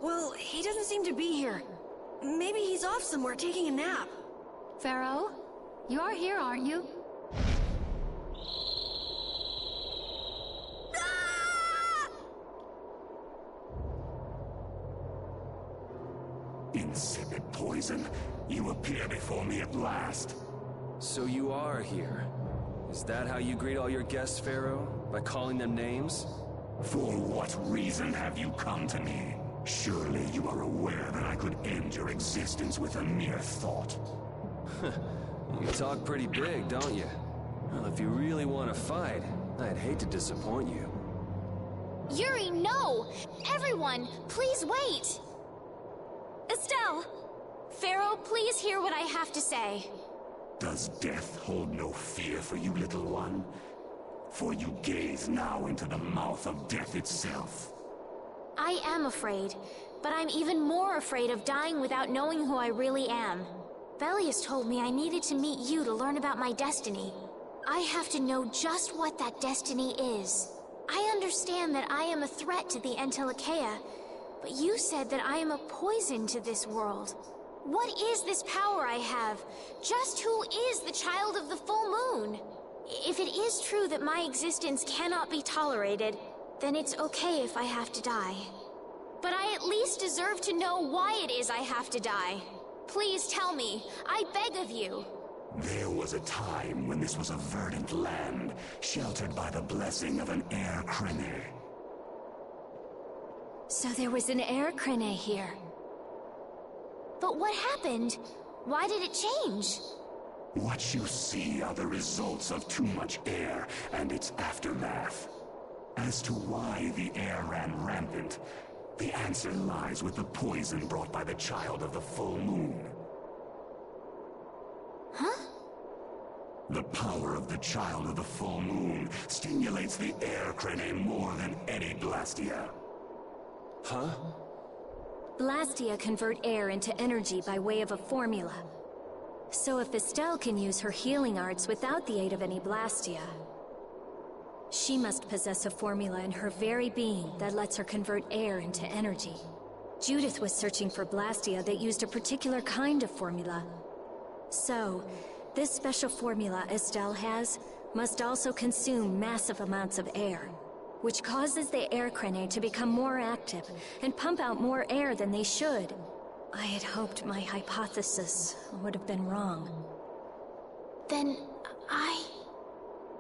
Well, he doesn't seem to be here. Maybe he's off somewhere taking a nap. Pharaoh? You are here, aren't you? Insipid poison, you appear before me at last. So you are here. Is that how you greet all your guests, Pharaoh? By calling them names? For what reason have you come to me? Surely you are aware that I could end your existence with a mere thought. You talk pretty big, don't you? Well, if you really want to fight, I'd hate to disappoint you. Yuri, no! Everyone, please wait! Estelle! Pharaoh, please hear what I have to say. Does death hold no fear for you, little one? For you gaze now into the mouth of death itself. I am afraid, but I'm even more afraid of dying without knowing who I really am. Velius told me I needed to meet you to learn about my destiny. I have to know just what that destiny is. I understand that I am a threat to the Entelekea, but you said that I am a poison to this world. What is this power I have? Just who is the child of the full moon? If it is true that my existence cannot be tolerated, then it's okay if I have to die. But I at least deserve to know why it is I have to die. Please tell me, I beg of you. There was a time when this was a verdant land, sheltered by the blessing of an air crene. So there was an air crene here. But what happened? Why did it change? What you see are the results of too much air and its aftermath. As to why the air ran rampant, the answer lies with the poison brought by the child of the full moon. Huh? The power of the child of the full moon stimulates the air crene more than any blastia. Huh? Blastia convert air into energy by way of a formula. So if Estelle can use her healing arts without the aid of any Blastia, She must possess a formula in her very being that lets her convert air into energy. Judith was searching for Blastia that used a particular kind of formula. So, this special formula Estelle has must also consume massive amounts of air, which causes the air cranae to become more active and pump out more air than they should. I had hoped my hypothesis would have been wrong. Then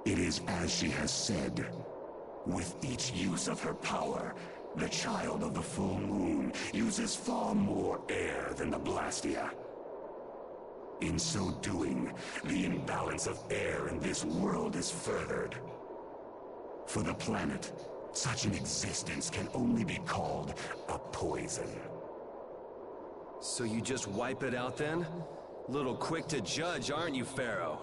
It is as she has said. With each use of her power, the child of the full moon uses far more air than the Blastia. In so doing, the imbalance of air in this world is furthered. For the planet, such an existence can only be called a poison. So you just wipe it out then? Little quick to judge, aren't you, Pharaoh?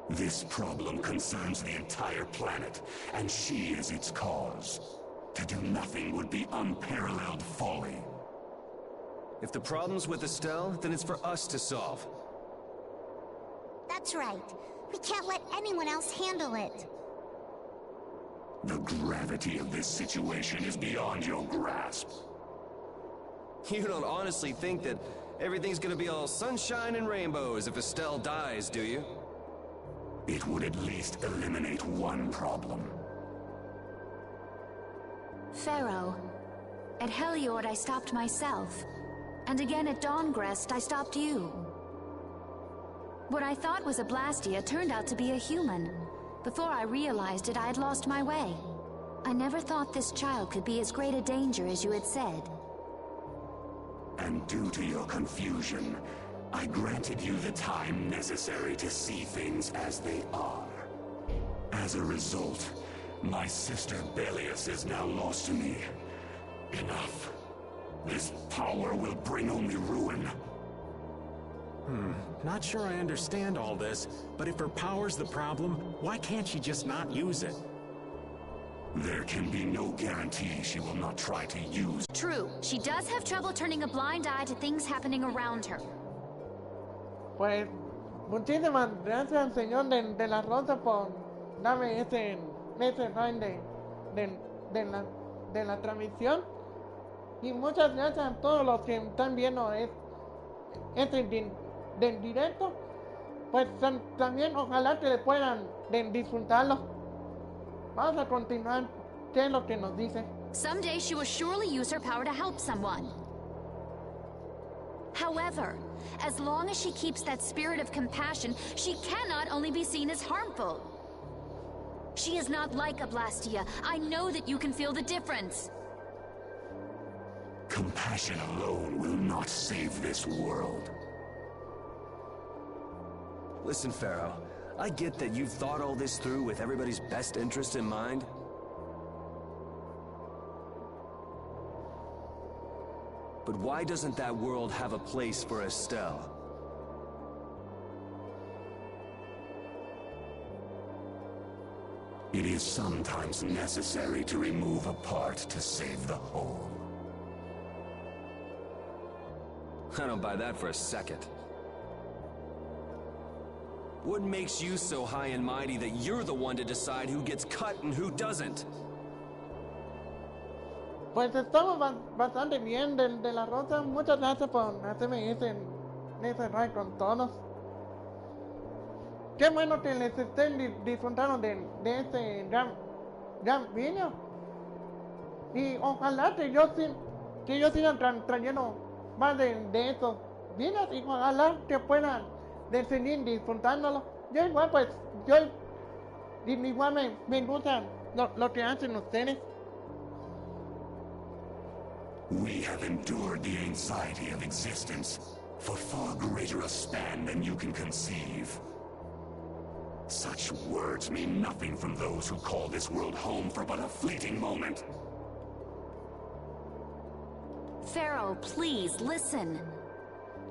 This problem concerns the entire planet, and she is its cause. To do nothing would be unparalleled folly. If the problem's with Estelle, then it's for us to solve. That's right. We can't let anyone else handle it. The gravity of this situation is beyond your grasp. You don't honestly think that everything's gonna be all sunshine and rainbows if Estelle dies, do you? It would at least eliminate one problem. Pharaoh, at Heliord I stopped myself, and again at Dawngrest I stopped you. What I thought was a Blastia turned out to be a human. Before I realized it, I had lost my way. I never thought this child could be as great a danger as you had said. And due to your confusion, I granted you the time necessary to see things as they are. As a result, my sister Belius is now lost to me. Enough. This power will bring only ruin. Not sure I understand all this, but if her power's the problem, why can't she just not use it? There can be no guarantee she will not try to use. True, she does have trouble turning a blind eye to things happening around her. Pues muchísimas gracias, señor de la Rosa, por darme ese raid de la transmisión. Y muchas gracias a todos los que están viendo del directo. Pues también ojalá que le puedan disfrutarlo. Vamos a continuar. ¿Qué es lo que nos dice? Someday she will surely use her power to help someone. However, as long as she keeps that spirit of compassion, she cannot only be seen as harmful. She is not like a Blastia. I know that you can feel the difference. Compassion alone will not save this world. Listen, Pharaoh, I get that you've thought all this through with everybody's best interest in mind. But why doesn't that world have a place for Estelle? It is sometimes necessary to remove a part to save the whole. I don't buy that for a second. What makes you so high and mighty that you're the one to decide who gets cut and who doesn't? Pues estamos bastante bien de la Rosa. Muchas gracias por hacerme ese raid con todos. Qué bueno que les estén disfrutando de este gran video. Y ojalá que yo siga trayendo más de estos videos y ojalá que puedan seguir disfrutándolo. Yo igual pues, igual me gusta lo que hacen ustedes. We have endured the anxiety of existence for far greater a span than you can conceive. Such words mean nothing from those who call this world home for but a fleeting moment. Pharaoh, please, listen.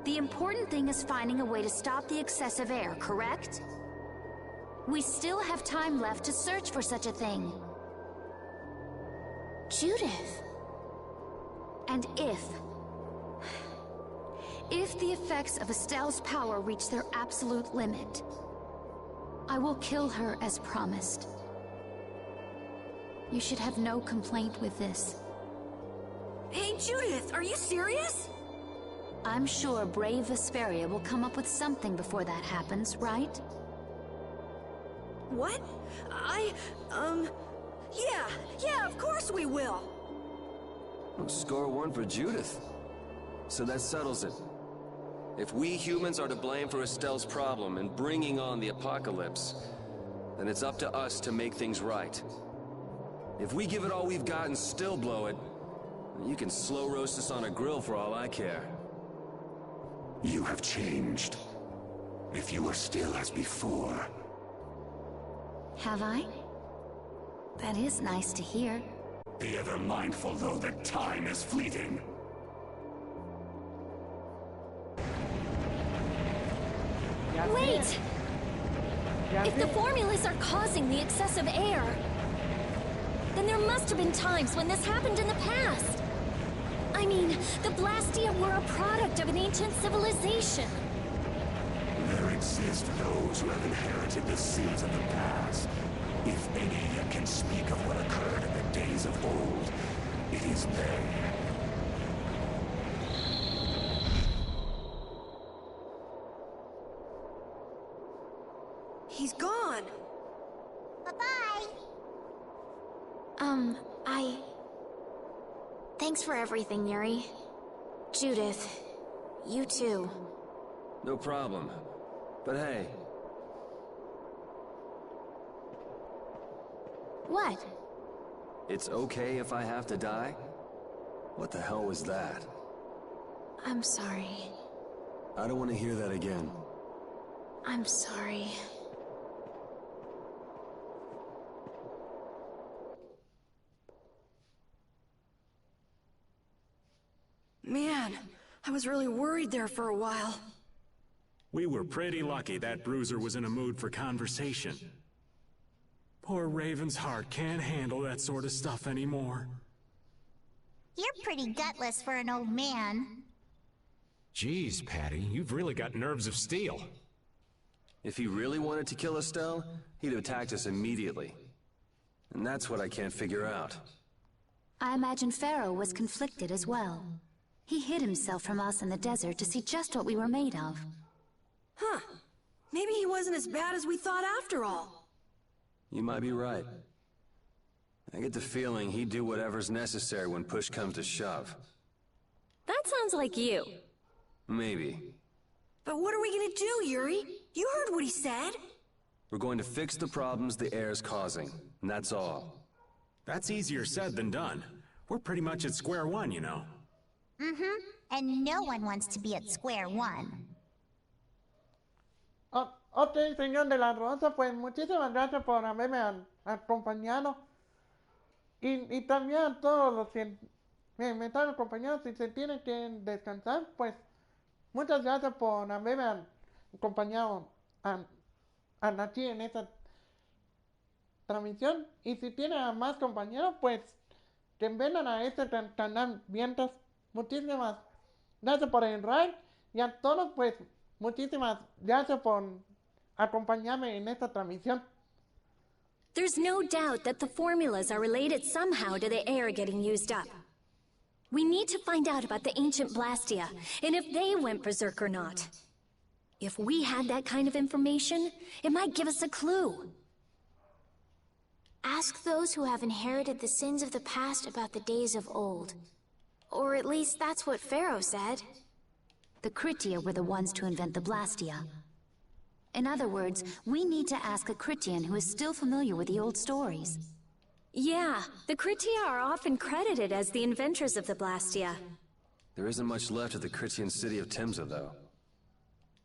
The important thing is finding a way to stop the excessive air, correct? We still have time left to search for such a thing. Judith. And if the effects of Estelle's power reach their absolute limit, I will kill her as promised. You should have no complaint with this. Hey, Judith, are you serious? I'm sure brave Vesperia will come up with something before that happens, right? What? Yeah, of course we will! Well, score one for Judith. So that settles it. If we humans are to blame for Estelle's problem in bringing on the apocalypse, then it's up to us to make things right. If we give it all we've got and still blow it, you can slow roast us on a grill for all I care. You have changed. If you were still as before. Have I? That is nice to hear. Be ever mindful, though, that time is fleeting. Wait! If the formulas are causing the excessive air, then there must have been times when this happened in the past. I mean, the Blastia were a product of an ancient civilization. There exist those who have inherited the sins of the past. If any yet can speak of what occurred in the days of old, it is they. He's gone! Bye-bye! Thanks for everything, Yuri. Judith, you too. No problem. But hey, What? it's okay if I have to die? What the hell was that? I'm sorry. I don't want to hear that again. I'm sorry. Man, I was really worried there for a while. We were pretty lucky that bruiser was in a mood for conversation. Poor Raven's heart can't handle that sort of stuff anymore. You're pretty gutless for an old man. Geez, Patty, you've really got nerves of steel. If he really wanted to kill Estelle, he'd have attacked us immediately. And that's what I can't figure out. I imagine Pharaoh was conflicted as well. He hid himself from us in the desert to see just what we were made of. Huh. Maybe he wasn't as bad as we thought after all. You might be right. I get the feeling he'd do whatever's necessary when push comes to shove. That sounds like you. Maybe. But what are we gonna do, Yuri? You heard what he said. We're going to fix the problems the air's causing, and that's all. That's easier said than done. We're pretty much at square one, you know. Mm-hmm. And no one wants to be at square one. Ok, señor de la Rosa, pues muchísimas gracias por haberme acompañado. Y también a todos los que me están acompañando, si se tienen que descansar, pues muchas gracias por haberme acompañado aquí en esta transmisión. Y si tienen a más compañeros, pues que vengan a este canal mientras. Muchísimas gracias por el raid. Y a todos, pues muchísimas gracias por acompañarme en esta transmisión. There's no doubt that the formulas are related somehow to the air getting used up. We need to find out about the ancient Blastia, and if they went berserk or not. If we had that kind of information, it might give us a clue. Ask those who have inherited the sins of the past about the days of old. Or at least that's what Pharaoh said. The Critia were the ones to invent the Blastia. In other words, we need to ask a Critian who is still familiar with the old stories. Yeah, the Critia are often credited as the inventors of the Blastia. There isn't much left of the Critian city of Temza, though.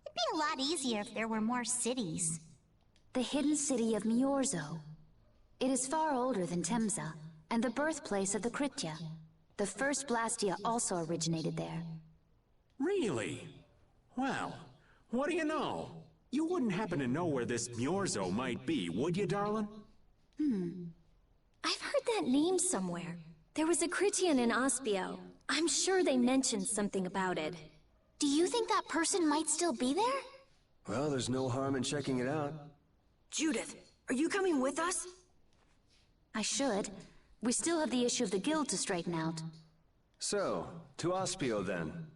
It'd be a lot easier if there were more cities. The hidden city of Miorzo. It is far older than Temza, and the birthplace of the Critia. The first Blastia also originated there. Really? Well, what do you know? You wouldn't happen to know where this Miorzo might be, would you, darling? I've heard that name somewhere. There was a Critian in Ospio. I'm sure they mentioned something about it. Do you think that person might still be there? Well, there's no harm in checking it out. Judith, are you coming with us? I should, We still have the issue of the guild to straighten out. So, to Ospio then.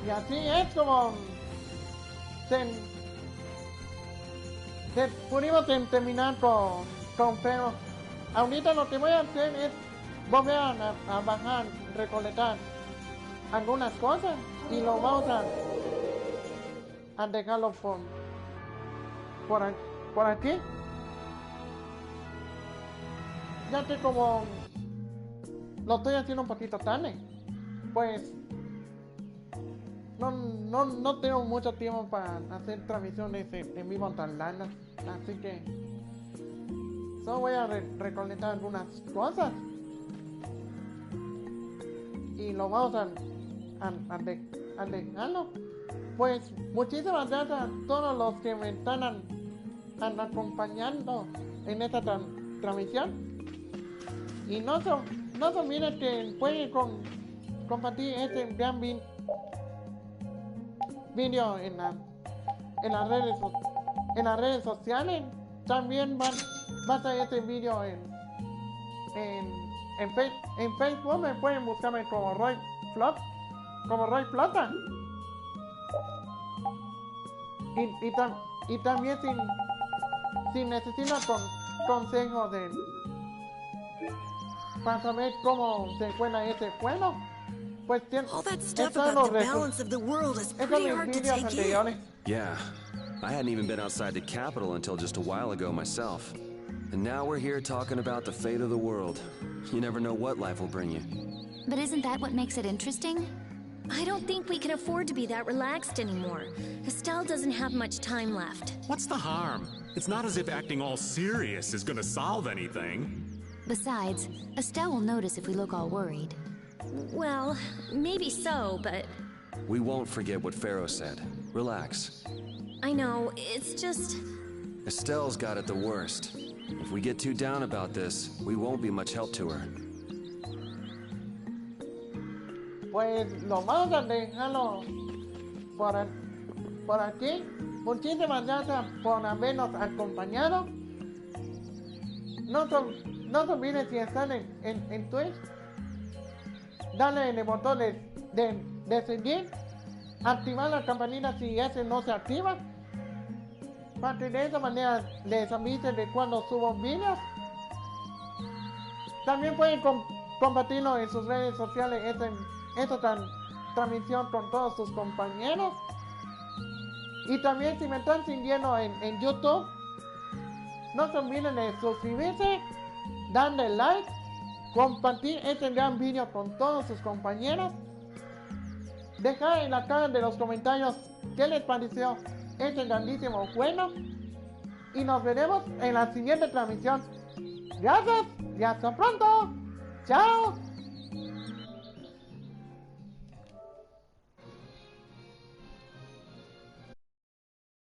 Y así es como pudimos terminar con Fero. Ahorita lo que voy a hacer es volver a bajar, recolectar algunas cosas y lo vamos a dejarlo por aquí. Ya que como lo estoy haciendo un poquito tarde, pues no tengo mucho tiempo para hacer transmisiones en vivo tan largas, así que solo voy a recolectar algunas cosas y lo vamos a dejarlo. Pues muchísimas gracias a todos los que me están acompañando en esta transmisión. Y no se olviden que pueden compartir este gran video en las redes sociales. También va a estar este video en Facebook. Me pueden buscarme como Roy Flota. Y también si necesitan consejos para saber cómo se encuentra este juego, pues all that stuff about the balance of the world is pretty hard to take in. Yeah, I hadn't even been outside the capital until just a while ago myself. And now we're here talking about the fate of the world. You never know what life will bring you. But isn't that what makes it interesting? I don't think we can afford to be that relaxed anymore. Estelle doesn't have much time left. What's the harm? It's not as if acting all serious is gonna solve anything. Besides, Estelle will notice if we look all worried. Well, maybe so, but... We won't forget what Pharaoh said. Relax. I know, it's just... Estelle's got it the worst. If we get too down about this, we won't be much help to her. Pues lo vamos a dejarlo por aquí. Muchísimas gracias por habernos acompañado. No se olviden, si están en Twitch, dale en el botón de seguir, activar la campanita si ese no se activa, para que de esa manera les avise de cuando subo vídeos. También pueden compartirlo en sus redes sociales, esta transmisión con todos sus compañeros. Y también si me están siguiendo en YouTube, no se olviden de suscribirse, darle like, compartir este gran video con todos sus compañeros, dejar en la caja de los comentarios qué les pareció este grandísimo juego, y nos veremos en la siguiente transmisión. Gracias y hasta pronto. Chao.